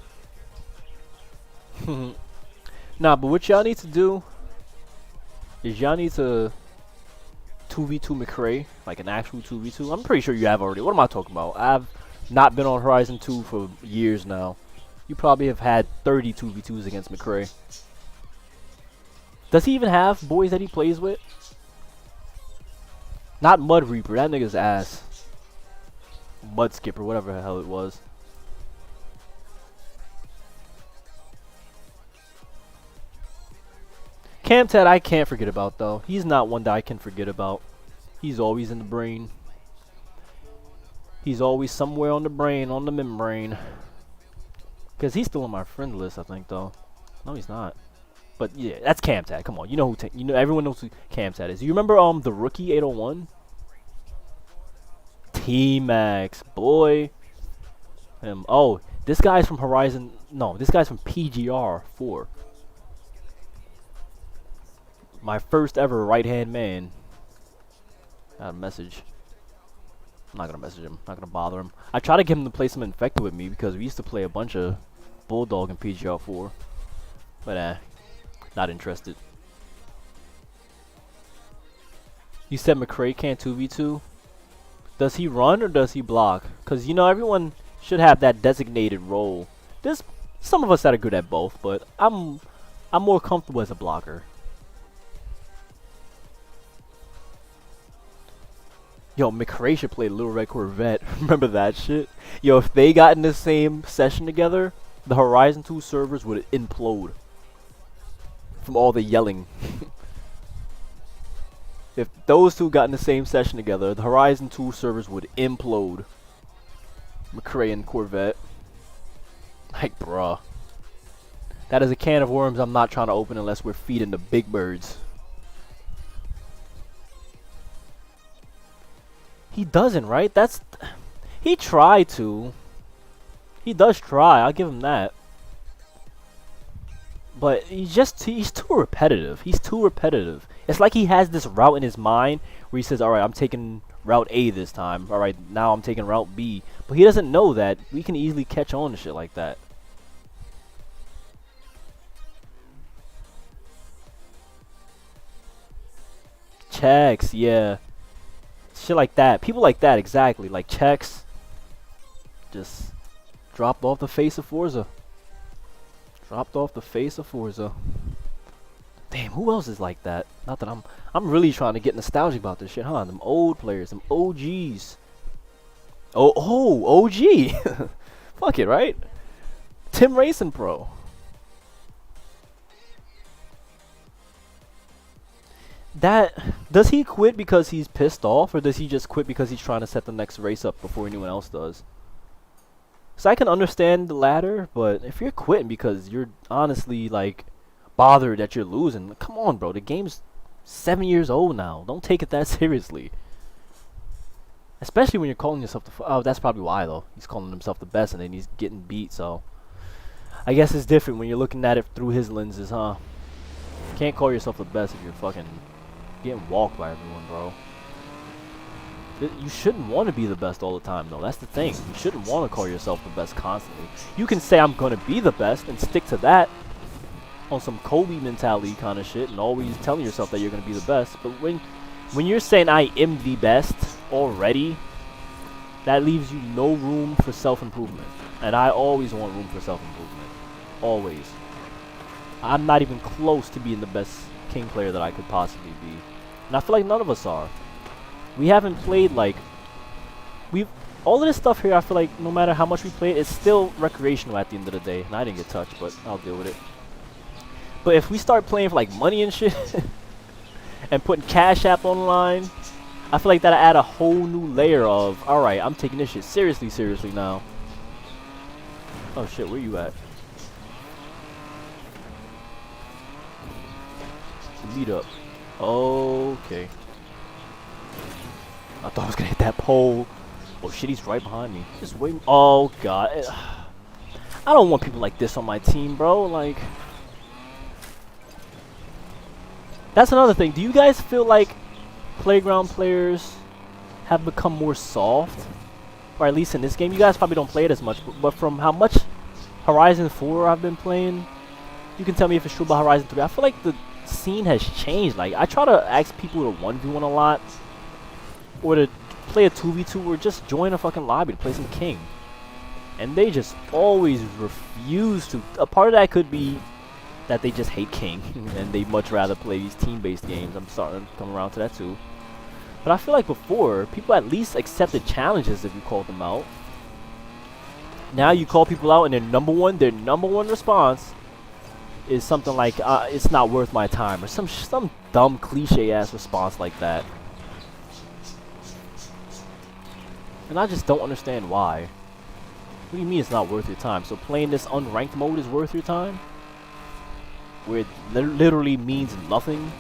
Nah, but what y'all need to do is y'all need to 2v2 McCray, like an actual 2v2. I'm pretty sure you have already. What am I talking about? I've not been on Horizon 2 for years now. You probably have had 30 2v2s against McCray. Does he even have boys that he plays with? Not Mud Reaper, that nigga's ass. Mud Skipper, whatever the hell it was. Camtat I can't forget about though. He's not one that I can forget about. He's always in the brain. He's always somewhere on the brain, on the membrane. Cause he's still on my friend list, I think though. No, he's not. But yeah, that's Camtat. Come on, you know who everyone knows who Camtat is. You remember the rookie 801? T-Max, boy. Oh, this guy's from Horizon. No, this guy's from PGR 4. My first ever right-hand man. Got a message. I'm not gonna message him. Not gonna bother him. I try to get him to play some Infected with me because we used to play a bunch of Bulldog in PGR 4. But not interested. You said McCray can't 2v2. Does he run or does he block? Because you know everyone should have that designated role. There's some of us that are good at both, but I'm more comfortable as a blocker. Yo, McCray should play Little Red Corvette. Remember that shit? Yo, if they got in the same session together, the Horizon 2 servers would implode. From all the yelling. If those two got in the same session together, the Horizon 2 servers would implode. McCray and Corvette. Like, bruh. That is a can of worms I'm not trying to open unless we're feeding the big birds. He doesn't, right? He tried to. He does try, I'll give him that. But he's too repetitive. He's too repetitive. It's like he has this route in his mind where he says, alright, I'm taking route A this time. Alright, now I'm taking route B. But he doesn't know that we can easily catch on to shit like that. Checks, yeah. Shit like that. People like that, exactly. Like Checks. Just dropped off the face of Forza. Dropped off the face of Forza. Damn, who else is like that? Not that I'm really trying to get nostalgic about this shit, huh? Them old players, them OGs. Oh, OG. Fuck it, right? Tim Racing Pro. Does he quit because he's pissed off, or does he just quit because he's trying to set the next race up before anyone else does? So I can understand the latter, but if you're quitting because you're honestly like bothered that you're losing, come on, bro. The game's 7 years old now. Don't take it that seriously. Especially when you're calling yourself the oh, that's probably why though. He's calling himself the best and then he's getting beat, so I guess it's different when you're looking at it through his lenses, huh? You can't call yourself the best if you're fucking getting walked by everyone, bro. You shouldn't want to be the best all the time, though. That's the thing. You shouldn't want to call yourself the best constantly. You can say I'm going to be the best and stick to that on some Kobe mentality kind of shit and always telling yourself that you're going to be the best. But when you're saying I am the best already, that leaves you no room for self-improvement. And I always want room for self-improvement. Always. I'm not even close to being the best King player that I could possibly be. And I feel like none of us are. We haven't played like all of this stuff here. I feel like no matter how much we play it, it's still recreational at the end of the day. And I didn't get touched, but I'll deal with it. But if we start playing for like money and shit and putting Cash App online, I feel like that'll add a whole new layer of, alright, I'm taking this shit seriously now. Oh shit, where you at? Meet up. Okay. I thought I was gonna hit that pole. Oh shit, he's right behind me. Just wait. Oh god. I don't want people like this on my team, bro. Like, that's another thing. Do you guys feel like Playground players have become more soft? Or at least in this game, you guys probably don't play it as much, but from how much Horizon 4 I've been playing, you can tell me if it's true about Horizon 3. I feel like the scene has changed. Like, I try to ask people to 1v1 a lot, or to play a 2v2, or just join a fucking lobby to play some King. And they just always refuse to. A part of that could be that they just hate King, and they much rather play these team-based games. I'm starting to come around to that too. But I feel like before, people at least accepted challenges if you called them out. Now you call people out and their number one response is something like, it's not worth my time, or some dumb cliche-ass response like that. And I just don't understand why. What do you mean it's not worth your time? So playing this unranked mode is worth your time? Where it literally means nothing?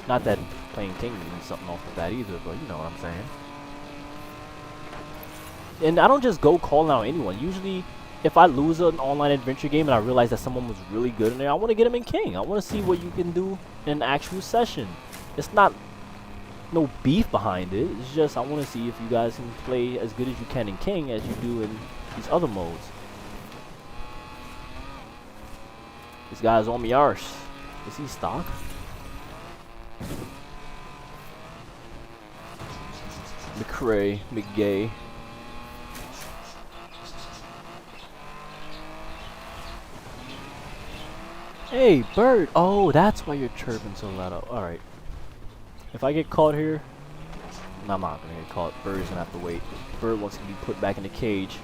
Not that playing King means something off of that either, but you know what I'm saying. And I don't just go calling out anyone. Usually, if I lose an online adventure game and I realize that someone was really good in there, I want to get them in King. I want to see what you can do in an actual session. It's not no beef behind it. It's just I want to see if you guys can play as good as you can in King as you do in these other modes. This guy's on me arse. Is he stock? McRae, McGay. Hey, bird! Oh, that's why you're chirping so loud. Alright. If I get caught here, no, I'm not gonna get caught. Bird's gonna have to wait. Bird wants to be put back in the cage.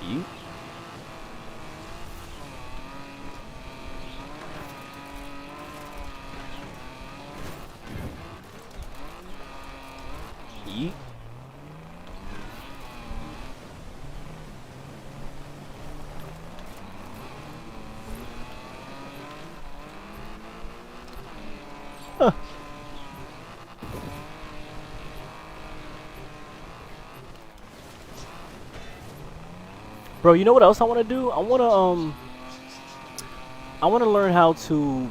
You? Yeet. Huh. Bro, you know what else I want to do? I want to learn how to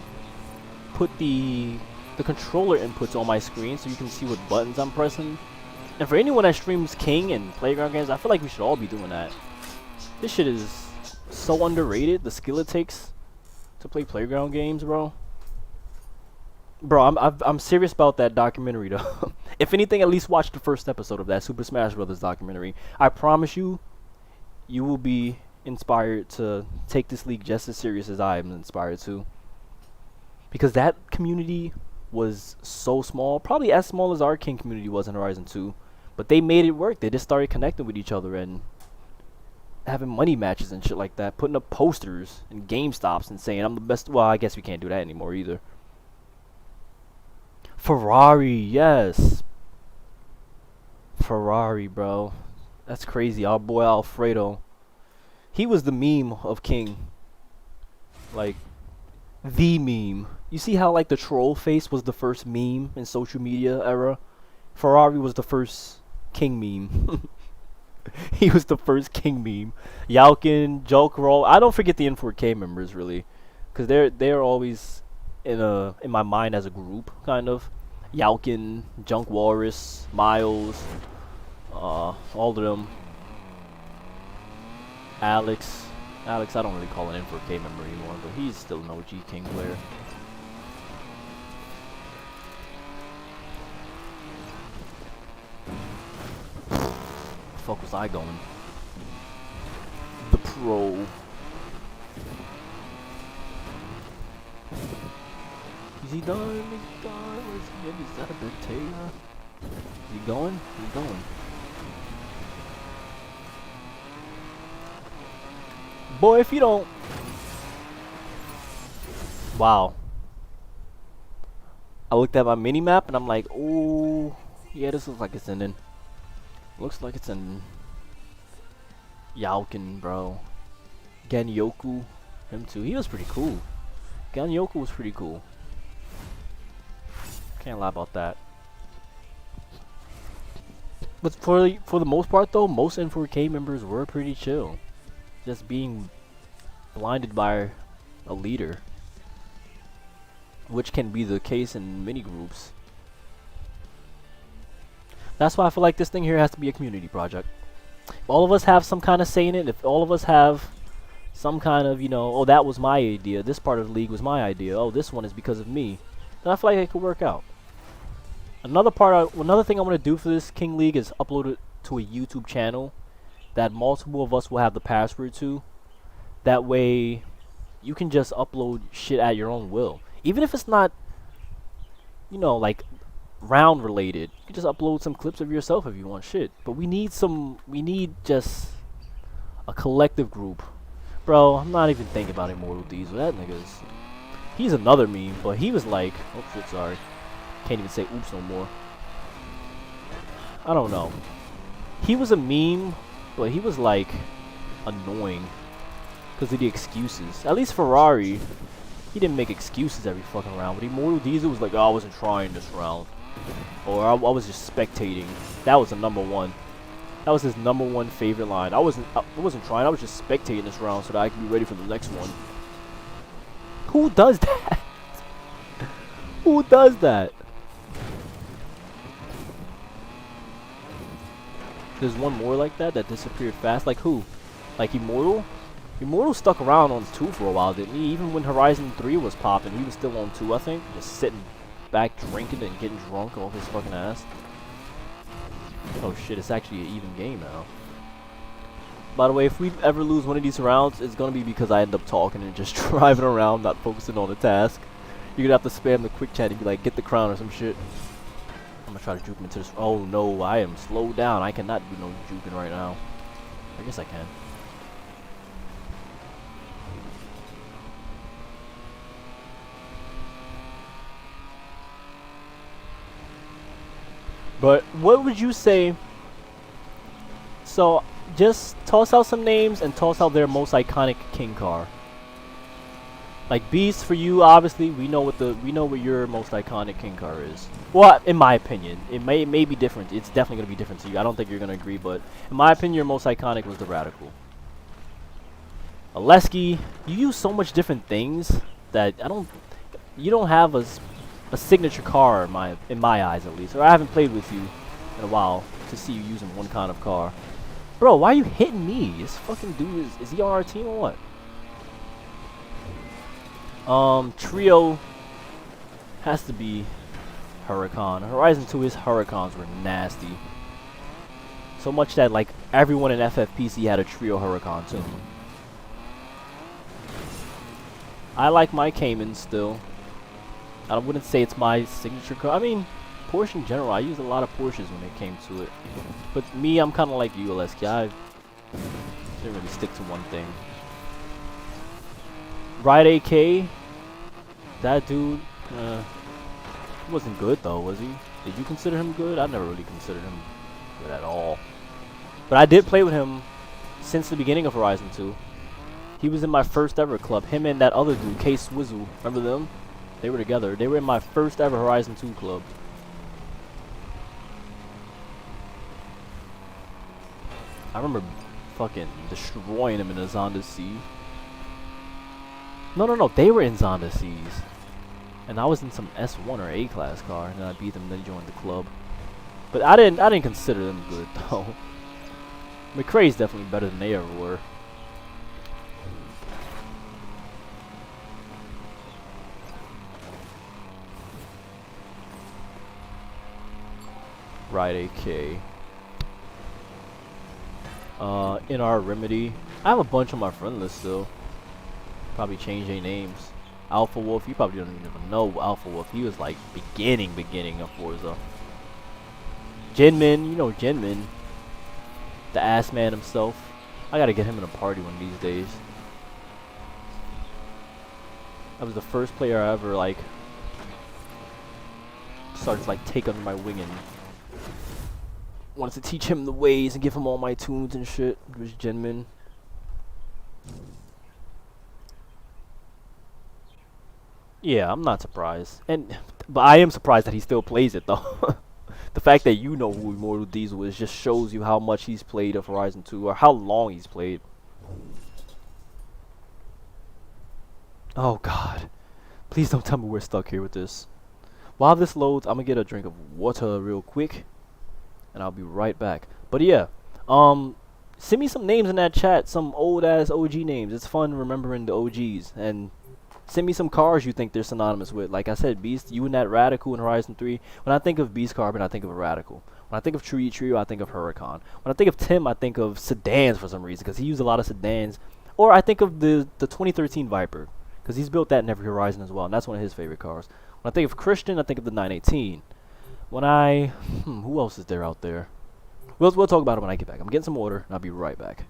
put the controller inputs on my screen so you can see what buttons I'm pressing. And for anyone that streams King and Playground games, I feel like we should all be doing that. This shit is so underrated, the skill it takes to play Playground games, bro. Bro, I'm serious about that documentary though. If anything, at least watch the first episode of that Super Smash Bros. Documentary. I promise you, you will be inspired to take this league just as serious as I am inspired to. Because that community was so small, probably as small as our King community was in Horizon 2. But they made it work. They just started connecting with each other and having money matches and shit like that. Putting up posters and GameStops and saying, I'm the best. Well, I guess we can't do that anymore either. Ferrari, yes. Ferrari, bro. That's crazy. Our boy Alfredo. He was the meme of King. Like, the meme. You see how, like, the troll face was the first meme in social media era? Ferrari was the first King meme. He was the first King meme. Yalkin, Jokerol. I don't forget the N4K members, really. Because they're always in my mind as a group, kind of. Yalkin, Junk Walrus, Miles, all of them. Alex, I don't really call an N4K member anymore, but he's still an OG King player. The fuck was I going? The pro. Is he done? Is he done? Is that a big tailor? Is he going? He's going. Boy, if you don't... Wow. I looked at my mini-map and I'm like, oh, yeah, this looks like it's ending. Looks like it's ending. Yaukin, bro. Ganyoku, him too. He was pretty cool. Ganyoku was pretty cool. Can't lie about that. But for the most part though, most N4K members were pretty chill. Just being blinded by a leader. Which can be the case in many groups. That's why I feel like this thing here has to be a community project. If all of us have some kind of say in it, if all of us have some kind of, you know, oh, that was my idea, this part of the league was my idea, oh, this one is because of me, then I feel like it could work out. Another thing I want to do for this King League is upload it to a YouTube channel that multiple of us will have the password to. That way, you can just upload shit at your own will. Even if it's not, you know, like round related, you can just upload some clips of yourself if you want shit. But we need just a collective group. Bro, I'm not even thinking about Immortal Diesel. That nigga's, he's another meme, but he was like, oh shit, sorry. Can't even say oops no more. I don't know. He was a meme, but he was like annoying because of the excuses. At least Ferrari, he didn't make excuses every fucking round. But Immortal Diesel was like, oh, I wasn't trying this round. Or I was just spectating. That was the #1. That was his #1 favorite line. I wasn't trying. I was just spectating this round so that I could be ready for the next one. Who does that? Who does that? There's one more like that disappeared fast. Like who? Like Immortal? Immortal stuck around on 2 for a while, didn't he? Even when Horizon 3 was popping, he was still on 2, I think. Just sitting back drinking and getting drunk off his fucking ass. Oh shit, it's actually an even game now. By the way, if we ever lose one of these rounds, it's gonna be because I end up talking and just driving around, not focusing on the task. You're gonna have to spam the quick chat and be like, get the crown or some shit. I'm gonna try to juke him into this. Oh no, I am slowed down. I cannot do no juking right now. I guess I can. But what would you say? So just toss out some names and toss out their most iconic king car. Like Beast for you, obviously we know what your most iconic king car is. Well, in my opinion, it may be different. It's definitely gonna be different to you. I don't think you're gonna agree, but in my opinion, your most iconic was the Radical. Aleski, you use so much different things that you don't have a signature car in my eyes at least. Or I haven't played with you in a while to see you using one kind of car. Bro, why are you hitting me? This fucking dude is he on our team or what? Trio has to be Huracan. Horizon 2, his Huracans were nasty. So much that like everyone in FFPC had a Trio Huracan too. I like my Cayman still. I wouldn't say it's my signature car. I mean, Porsche in general, I used a lot of Porsches when it came to it. But me, I'm kind of like you, Aleski. I didn't really stick to one thing. Ride AK, that dude, he wasn't good though, was he? Did you consider him good? I never really considered him good at all. But I did play with him since the beginning of Horizon 2. He was in my first ever club. Him and that other dude, K Swizzle. Remember them? They were together. They were in my first ever Horizon 2 club. I remember fucking destroying him in a Zonda C. No, they were in Zonda C's. And I was in some S1 or A class car, and then I beat them, then joined the club. But I didn't consider them good though. McRae's definitely better than they ever were. Ride AK. In our Remedy. I have a bunch on my friend list still. Probably change their names. Alpha Wolf, you probably don't even know Alpha Wolf. He was like beginning of Forza. Jinmin, you know Jinmin. The ass man himself. I gotta get him in a party one of these days. That was the first player I ever like started to like take under my wing and wanted to teach him the ways and give him all my tunes and shit. It was Jinmin. Yeah, I'm not surprised, but I am surprised that he still plays it though. The fact that you know who Immortal Diesel is just shows you how much he's played of Horizon 2 or how long he's played. Oh god. Please don't tell me we're stuck here with this. While this loads, I'm gonna get a drink of water real quick and I'll be right back. But yeah, send me some names in that chat, some old ass OG names. It's fun remembering the OGs, and send me some cars you think they're synonymous with. Like I said, Beast, you and that Radical in Horizon 3. When I think of Beast Carbon, I think of a Radical. When I think of Trio, I think of Huracan. When I think of Tim, I think of sedans for some reason, because he used a lot of sedans. Or I think of the 2013 Viper, because he's built that in every Horizon as well, and that's one of his favorite cars. When I think of Christian, I think of the 918. When who else is there out there? We'll talk about it when I get back. I'm getting some water, and I'll be right back.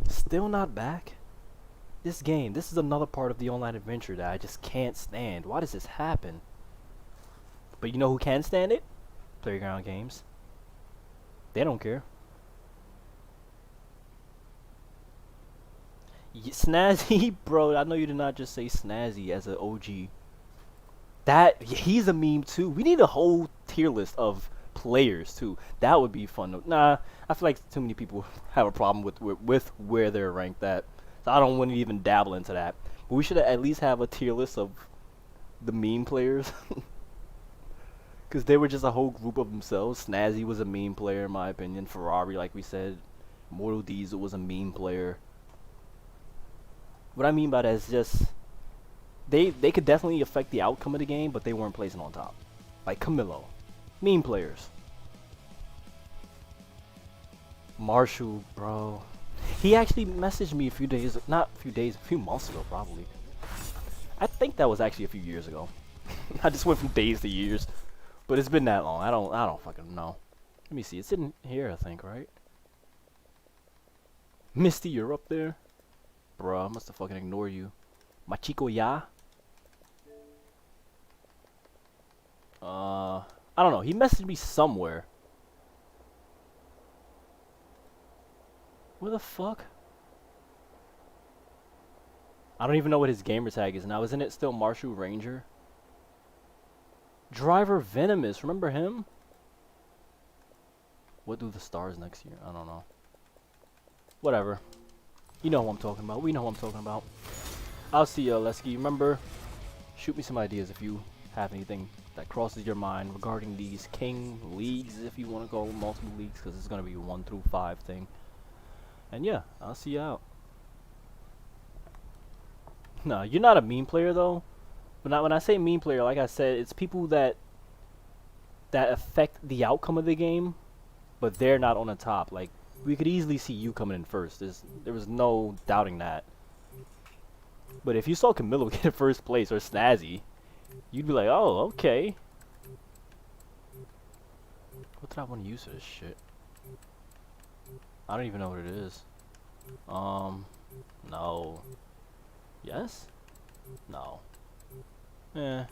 Still not back? This game, this is another part of the online adventure that I just can't stand. Why does this happen? But you know who can stand it? Playground Games. They don't care. Snazzy, bro, I know you did not just say Snazzy as an OG. He's a meme too. We need a whole tier list of players too. That would be fun. Nah, I feel like too many people have a problem with where they're ranked at. So I don't want to even dabble into that. But we should at least have a tier list of the meme players. Because they were just a whole group of themselves. Snazzy was a meme player in my opinion. Ferrari, like we said. Mortal Diesel was a meme player. What I mean by that is just they could definitely affect the outcome of the game, but they weren't placing on top. Like Camillo. Meme players. Marshall, bro. He actually messaged me a few months ago probably. I think that was actually a few years ago. I just went from days to years. But it's been that long. I don't fucking know. Let me see. It's in here, I think, right? Misty, you're up there? Bro, I must have fucking ignored you. Machiko ya? I don't know. He messaged me somewhere. Where the fuck? I don't even know what his gamer tag is now. Isn't it still Marshall Ranger? Driver Venomous. Remember him? What do the stars next year? I don't know. Whatever. You know what I'm talking about. We know what I'm talking about. I'll see you, Lesky. Remember, shoot me some ideas if you have anything that crosses your mind regarding these king leagues, if you want to go multiple leagues, because it's going to be 1 through 5 thing. And yeah, I'll see you out. No, you're not a meme player though. When I say meme player, like I said, it's people that affect the outcome of the game, but they're not on the top. Like, we could easily see you coming in first. There was no doubting that. But if you saw Camilo get in first place or Snazzy, you'd be like, oh, okay. What did I want to use for this shit? I don't even know what it is. No. Yes? No. Eh.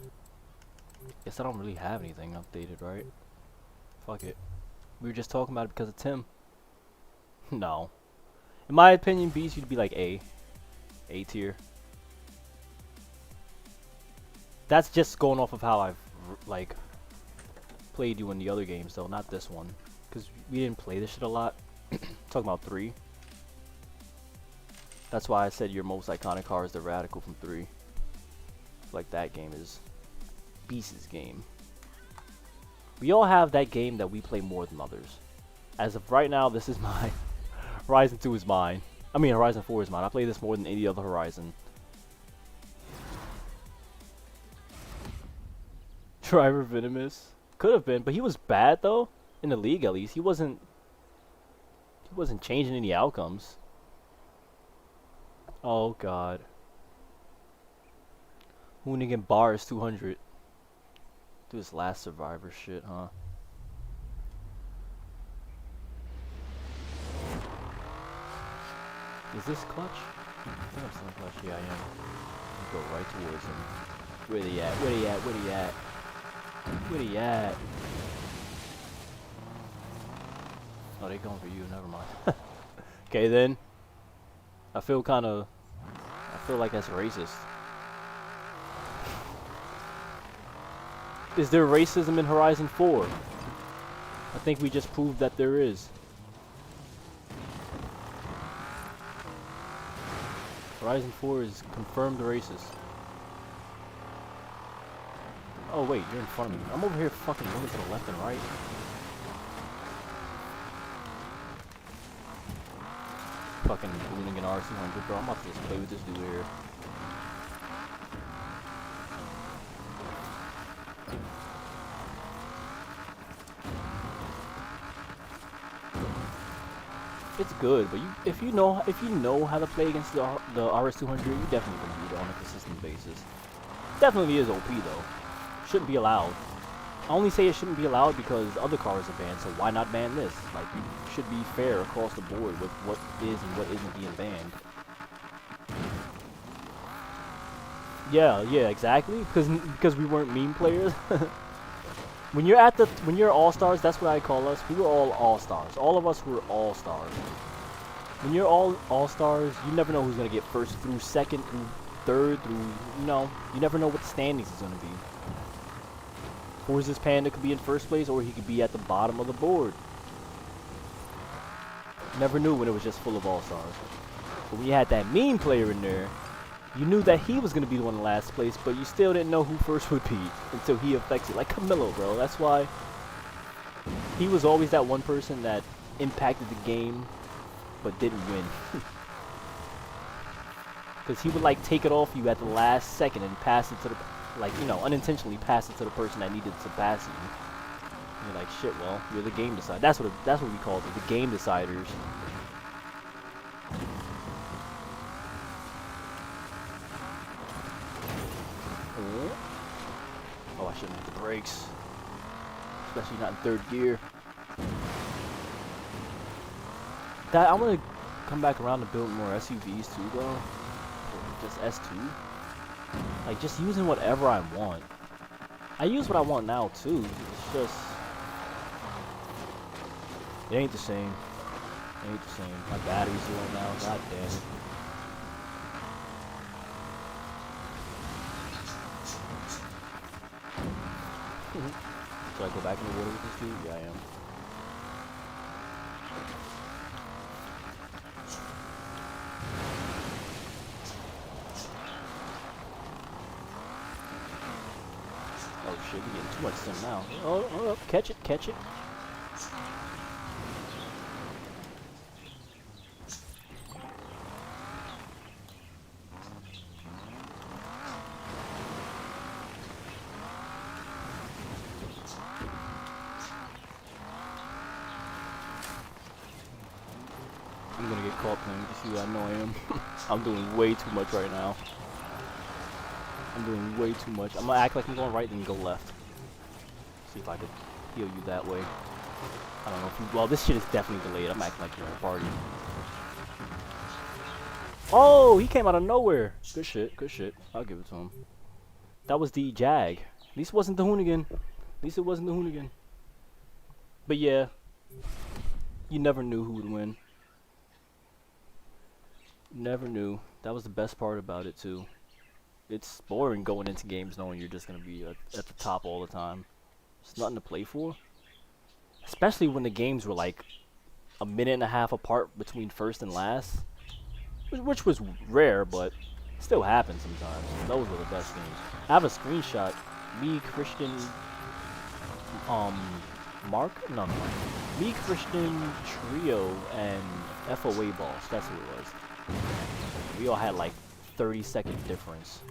Guess I don't really have anything updated, right? Fuck it. We were just talking about it because of Tim. No. In my opinion, Beast, you'd be like A. A tier. That's just going off of how I've, like, played you in the other games, though, not this one. Because we didn't play this shit a lot. Talking about 3. That's why I said your most iconic car is the Radical from 3. Like, that game is Beast's game. We all have that game that we play more than others. As of right now, this is mine. Horizon 2 is mine. I mean, Horizon 4 is mine. I play this more than any other Horizon. Driver Venomous. Could have been, but he was bad, though. In the league, at least. He wasn't changing any outcomes. Oh, God. Hoonigan Bar is 200. Do this last survivor shit, huh? Is this clutch? I think I'm still in clutch. Yeah, I am. I'll go right towards him. Where they at? Where they at? Where they at? Where they at? Oh, they going for you. Never mind. Okay, then. I feel like that's racist. Is there racism in Horizon 4? I think we just proved that there is. Horizon 4 is confirmed racist. Oh wait, you're in front of me. I'm over here fucking moving to the left and right. Fucking booning an R200, bro. I'm about to just play with this dude here. It's good, but if you know how to play against the RS200, you definitely can beat it on a consistent basis. Definitely is OP though. Shouldn't be allowed. I only say it shouldn't be allowed because other cars are banned, so why not ban this? Like, you should be fair across the board with what is and what isn't being banned. Yeah, exactly. Because we weren't meme players. When you're all-stars, that's what I call us. We were all all-stars. All of us were all-stars. When you're all-stars, you never know who's gonna get first through second through third through, you never know what the standings is gonna be. Forza's Panda could be in first place, or he could be at the bottom of the board. Never knew when it was just full of all-stars. But when you had that meme player in there, you knew that he was going to be the one in last place, but you still didn't know who first would be until he affects it. Like Camilo, bro. That's why he was always that one person that impacted the game, but didn't win. Because he would, like, take it off you at the last second and pass it to the, like, unintentionally pass it to the person that needed to pass you. And you're like, shit, well, you're the game decider. That's what we called it, the game deciders. Oh, I shouldn't hit the brakes. Especially not in third gear. I want to come back around to build more SUVs too, though. Or just S2. Like, just using whatever I want. I use what I want now, too. It's just... It ain't the same. It ain't the same. My battery's low now. God damn it. Should I go back in the water with this dude? Yeah, I am. Oh shit, we're getting too much sim now. Oh, catch it, catch it. I'm gonna get caught playing to see how I know I am. I'm doing way too much right now. I'm doing way too much. I'm gonna act like I'm going right, then go left. See if I could heal you that way. I don't know if you. Well, this shit is definitely delayed. I'm acting like you're in a party. Oh, he came out of nowhere. Good shit, good shit. I'll give it to him. That was the Jag. At least it wasn't the Hoonigan. At least it wasn't the Hoonigan. But yeah, you never knew who would win. Never knew. That was the best part about it too. It's boring going into games knowing you're just gonna be at the top all the time. There's nothing to play for. Especially when the games were like a minute and a half apart between first and last. Which was rare, but still happens sometimes. Those were the best games. I have a screenshot. Me, Christian, Mark? No. Me, Christian, Trio, and FOA Boss. That's who it was. We all had like 30-second difference.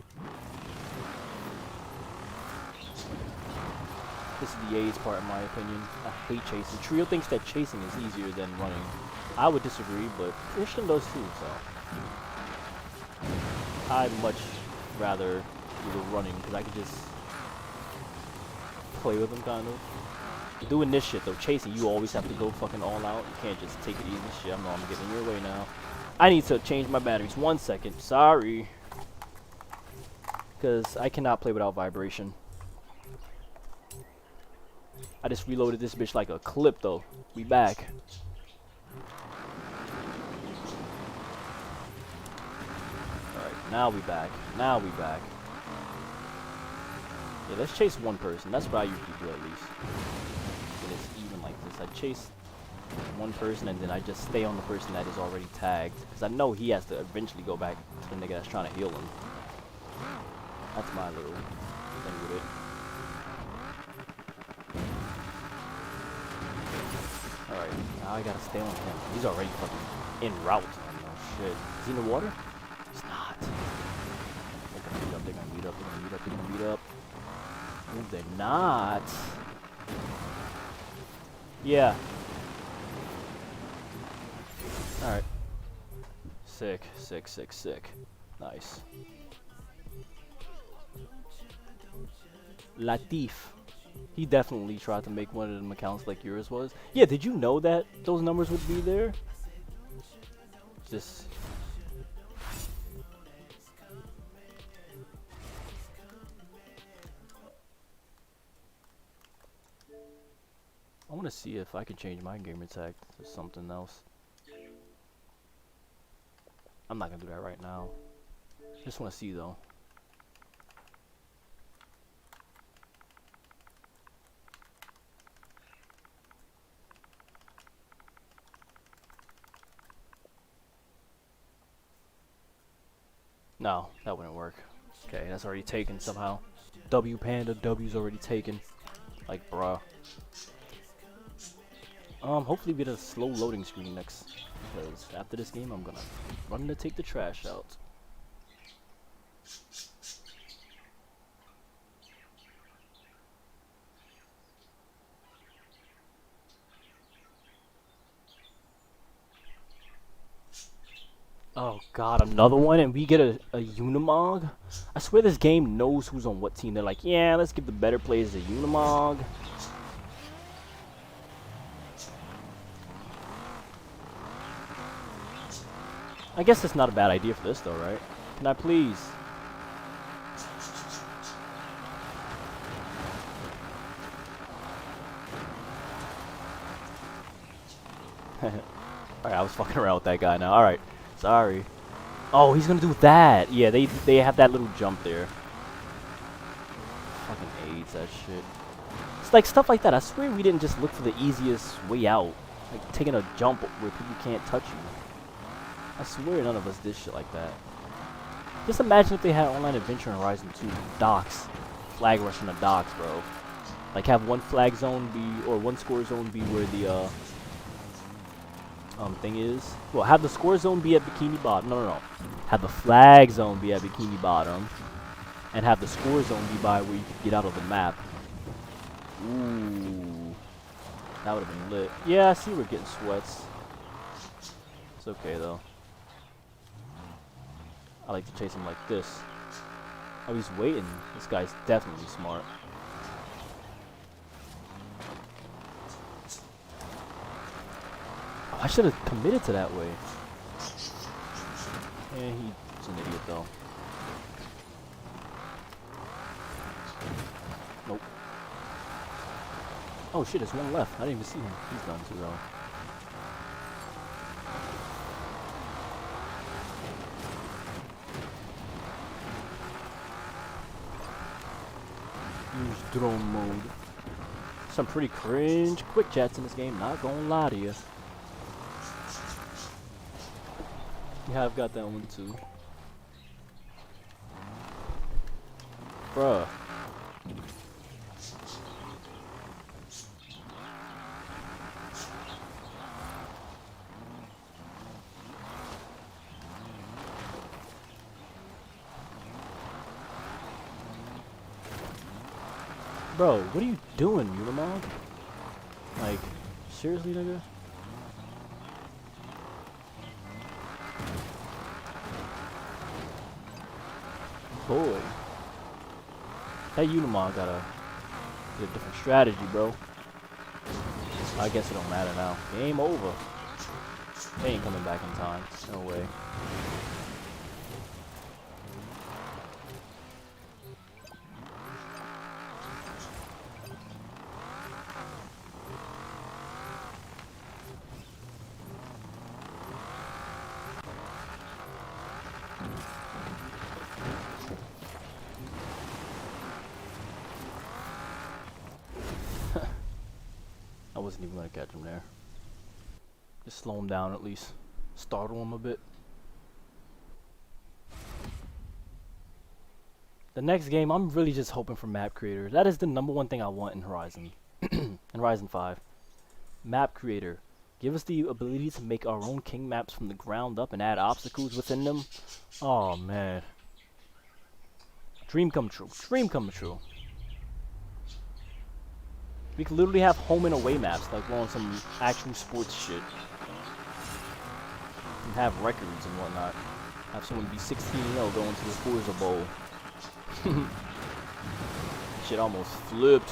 This is the AIDS part in my opinion. I hate chasing. Trio thinks that chasing is easier than running. I would disagree, but Christian does too, so. I'd much rather do the running, because I could just play with them, kind of. Doing this shit, though, chasing, you always have to go fucking all out. You can't just take it easy. Shit, I know I'm getting in your way now. I need to change my batteries. 1 second. Sorry. Because I cannot play without vibration. I just reloaded this bitch like a clip, though. We back. Alright, now we back. Now we back. Yeah, let's chase one person. That's what I usually do, at least. When it's even like this. I chase one person and then I just stay on the person that is already tagged. Because I know he has to eventually go back to the nigga that's trying to heal him. That's my little thing with it. Alright, now I gotta stay on him. He's already fucking en route. Oh shit. Is he in the water? He's not. They're gonna meet up, they're gonna meet up, they're gonna meet up, they're gonna meet up. No, they're not. Yeah. Alright. Sick, sick, sick, sick. Nice. Latif. He definitely tried to make one of them accounts like yours was. Yeah, did you know that those numbers would be there? Just... I want to see if I can change my gamer tag to something else. I'm not going to do that right now. Just want to see though. No, that wouldn't work. Okay, that's already taken somehow. W Panda, W's already taken. Like, bruh. Hopefully we get a slow loading screen next. Because after this game, I'm gonna run to take the trash out. Oh god, another one, and we get a Unimog? I swear this game knows who's on what team. They're like, yeah, let's give the better players a Unimog. I guess it's not a bad idea for this though, right? Can I please? Alright, I was fucking around with that guy now. Alright. Sorry. Oh, he's gonna do that. Yeah, they have that little jump there. Fucking AIDS that shit. It's like stuff like that. I swear we didn't just look for the easiest way out. Like taking a jump where people can't touch you. I swear none of us did shit like that. Just imagine if they had online adventure in Horizon 2 docks. flag rush in the docks, bro. Like have one flag zone be, or one score zone be where the thing is. Well, have the score zone be at Bikini Bottom. No. Have the flag zone be at Bikini Bottom, and have the score zone be by where you can get out of the map. Ooh, that would have been lit. Yeah, I see we're getting sweats. It's okay though. I like to chase him like this. Oh, he's waiting. This guy's definitely smart. Oh, I should have committed to that way. Yeah, he's an idiot though. Nope. Oh shit, there's one left. I didn't even see him. He's done too though. Use drone mode. Some pretty cringe quick chats in this game, not gonna lie to you. Yeah, I've got that one too. Bruh. Bro, what are you doing, Ulamog? Like, seriously, nigga? Boy. That Ulamog got a different strategy, bro. I guess it don't matter now. Game over. They ain't coming back in time. No way. I wasn't even gonna catch him there. Just slow him down at least. Startle him a bit. The next game, I'm really just hoping for map creator. That is the #1 thing I want in Horizon. In Horizon 5. Map creator. Give us the ability to make our own king maps from the ground up and add obstacles within them. Oh man. Dream come true. Dream come true. We could literally have home and away maps, like we're on some actual sports shit. And have records and whatnot. Have someone be 16-0 going to the Forza Bowl. Shit almost flipped.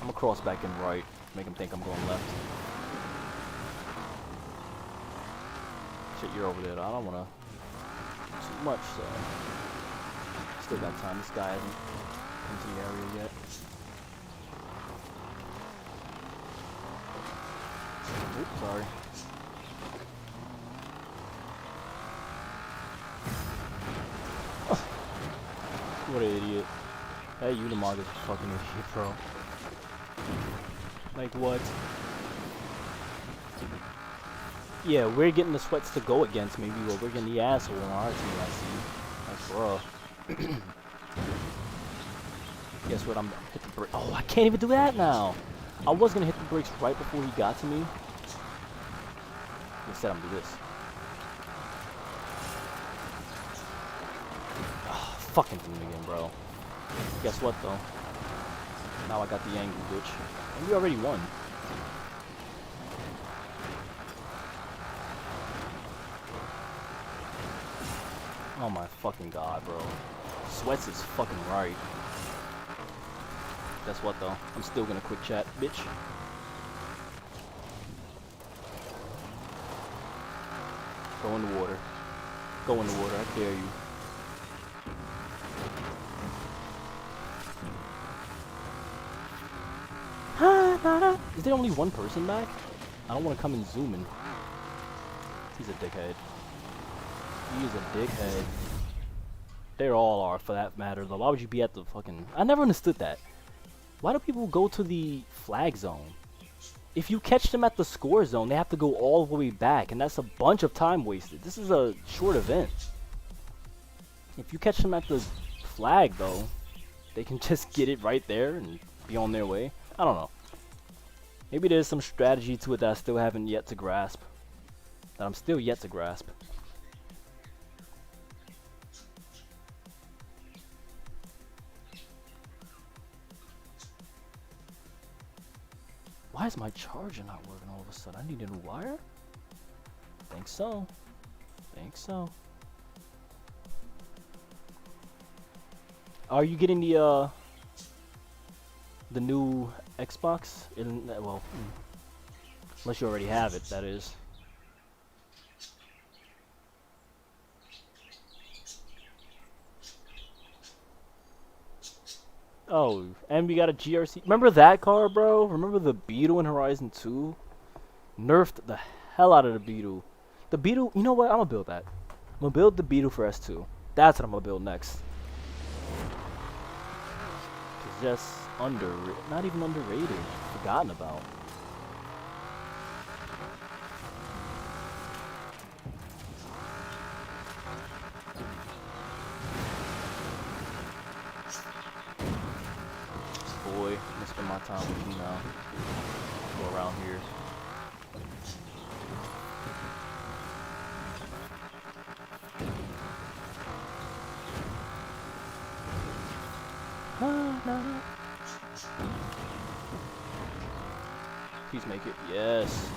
I'm gonna cross back in right. Make him think I'm going left. Shit, you're over there though. I don't wanna do too much, so. Still got time. This guy hasn't into the area yet. Oops, sorry. What an idiot. That Ulamog is a fucking idiot, bro. Like what? Yeah, we're getting the sweats to go against maybe, but we're getting the asshole on our team, I see. Like, bro. Guess what? I'm gonna hit the brake. Oh, I can't even do that now. I was gonna hit the brakes right before he got to me. Instead, I'm gonna do this. Oh, fucking do it again, bro. Guess what, though? Now I got the angle, bitch. And we already won. Oh my fucking god, bro. Sweats is fucking right. Guess what though? I'm still gonna quick chat, bitch. Go in the water. Go in the water, I dare you. Is there only one person back? I don't want to come and zoom in. He's a dickhead. He is a dickhead. They all are, for that matter, though. Why would you be at the fucking... I never understood that. Why do people go to the flag zone? If you catch them at the score zone, they have to go all the way back, and that's a bunch of time wasted. This is a short event. If you catch them at the flag though. They can just get it right there and be on their way. I don't know. Maybe there's some strategy to it that I still haven't yet to grasp. That I'm still yet to grasp. Why is my charger not working all of a sudden? I need a new wire? Think so. Think so. Are you getting the new Xbox? Well, unless you already have it, that is. Oh, and we got a GRC. Remember that car, bro? Remember the Beetle in Horizon 2? Nerfed the hell out of the Beetle. The Beetle, you know what? I'm gonna build that. I'm gonna build the Beetle for S2. That's what I'm gonna build next. It's just not even underrated. Forgotten about. Boy, I'm gonna spend my time with you now. Go around here. Please make it. Yes.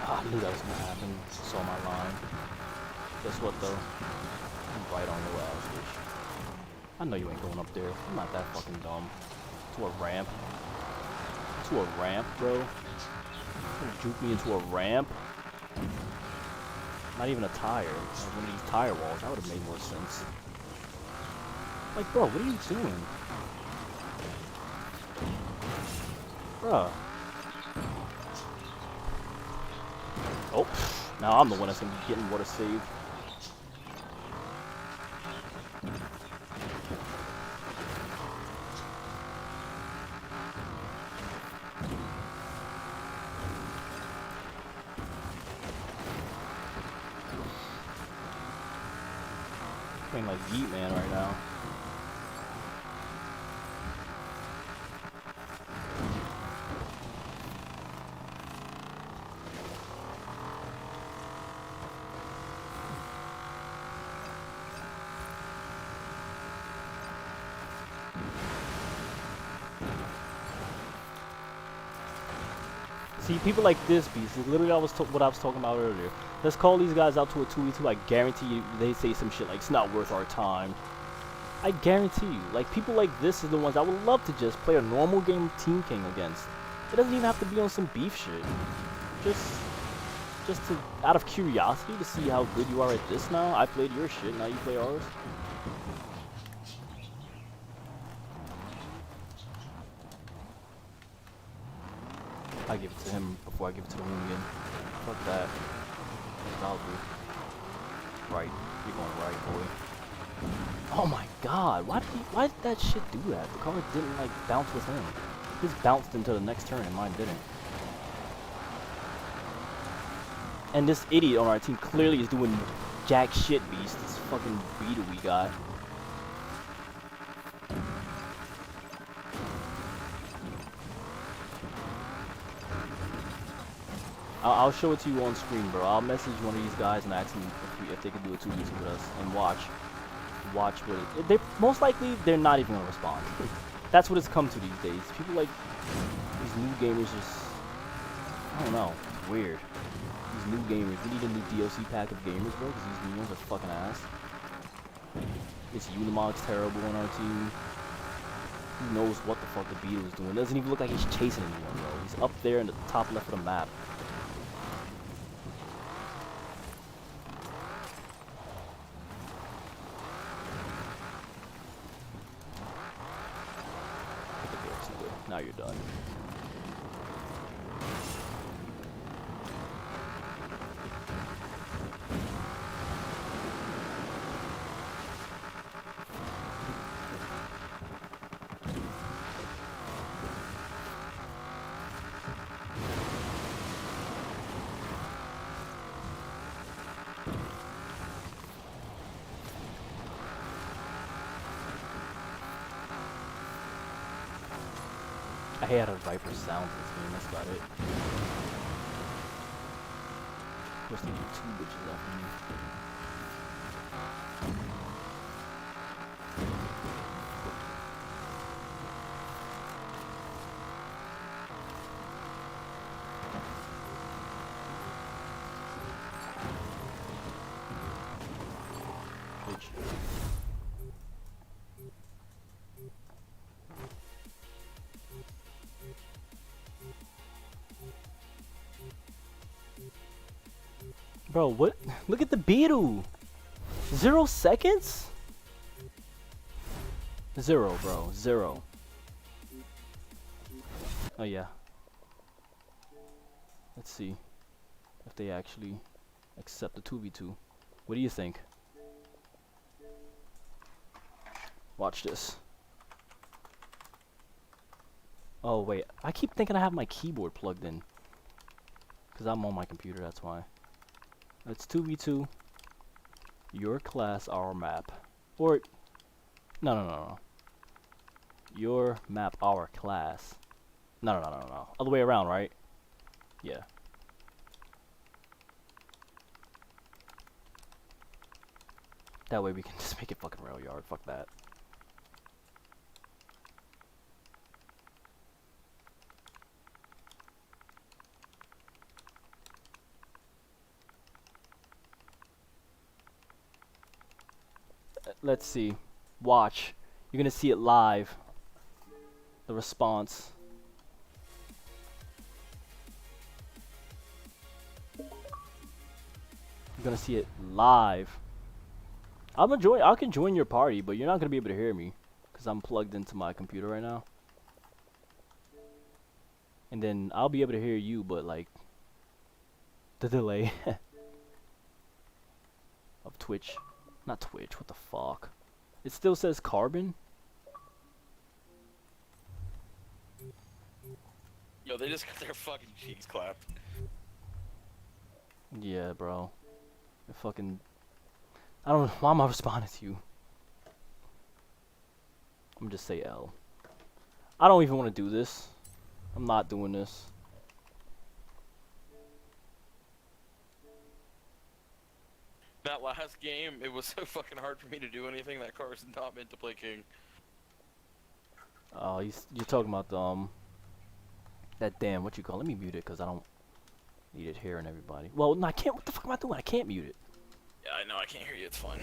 I knew that was gonna happen. Saw my line. Guess what though? I'm right on your ass, bitch. I know you ain't going up there. I'm not that fucking dumb. To a ramp. To a ramp, bro. You're gonna juke me into a ramp? Not even a tire. Like one of these tire walls. That would have made more sense. Like, bro, what are you doing? Bruh. Oh, now I'm the one that's gonna be getting water saved. Playing like Yeet Man right now. See, people like this beast, literally what I was talking about earlier. Let's call these guys out to a 2v2, I guarantee you they say some shit like, it's not worth our time. I guarantee you, like, people like this are the ones I would love to just play a normal game of Team King against. It doesn't even have to be on some beef shit. Just to, out of curiosity, to see how good you are at this now. I played your shit, now you play ours. I give it to him before I give it to the Hoonigan. Fuck that. I'll do. Right. You're going right, boy. Oh my god. Why did that shit do that? The car didn't, like, bounce with him. His bounced into the next turn and mine didn't. And this idiot on our team clearly is doing jack shit, beast. This fucking Beetle we got. I'll show it to you on screen, bro. I'll message one of these guys and ask them if they can do a 2v2 with us and watch what it, they most likely they're not even gonna respond. That's what it's come to these days. People like these new gamers just, I don't know, it's weird. These new gamers, we need a new DLC pack of gamers, bro, because these new ones are fucking ass. This Unimog's terrible on our team. Who knows what the fuck the Beetle is doing? It doesn't even look like he's chasing anyone, bro. He's up there in the top left of the map. Now you're done. I had a Viper sound in this game, that's about it. Just need 2 bitches after me. Bitch. Bro, what? Look at the Beetle! 0 seconds? 0, bro. 0. Oh, yeah. Let's see if they actually accept the 2v2. What do you think? Watch this. Oh, wait. I keep thinking I have my keyboard plugged in. Because I'm on my computer, that's why. It's 2v2. Your class, our map. Or, no. Your map, our class. No. Other way around, right? Yeah. That way we can just make it fucking rail yard. Fuck that. Let's see. Watch. You're gonna see it live. The response. You're gonna see it live. I can join your party, but you're not gonna be able to hear me because I'm plugged into my computer right now. And then I'll be able to hear you, but like the delay of Twitch. Not Twitch, what the fuck? It still says Carbon? Yo, they just got their fucking cheeks clapped. Yeah, bro. I don't know, why am I responding to you? I'm gonna just say L. I don't even want to do this. I'm not doing this. That last game, it was so fucking hard for me to do anything. That car is not meant to play King. Oh, you're talking about the, that damn, what you call it? Let me mute it, because I don't need it hearing everybody. Well, no, I can't, what the fuck am I doing? I can't mute it. Yeah, I know, I can't hear you, it's fine.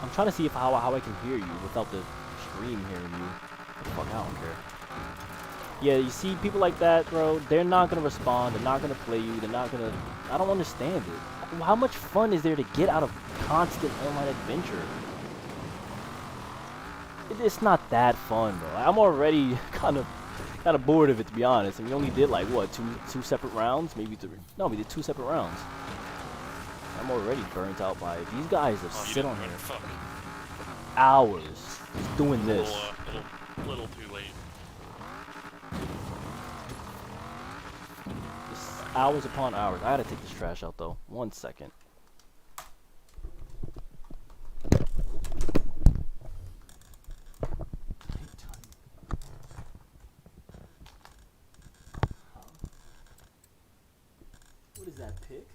I'm trying to see how I can hear you without the stream hearing you. What the fuck, I don't care. Yeah, you see people like that, bro, they're not gonna respond, they're not gonna play you, they're not gonna, I don't understand it. How much fun is there to get out of constant online adventure? It's not that fun, bro. I'm already kind of bored of it, to be honest. And we only did like what, two separate rounds, maybe 3. No, we did 2 separate rounds. I'm already burnt out by it. These guys have sit on here hours just doing this. Little too late. Just hours upon hours. I gotta take this trash out though. 1 second. What is that, pick?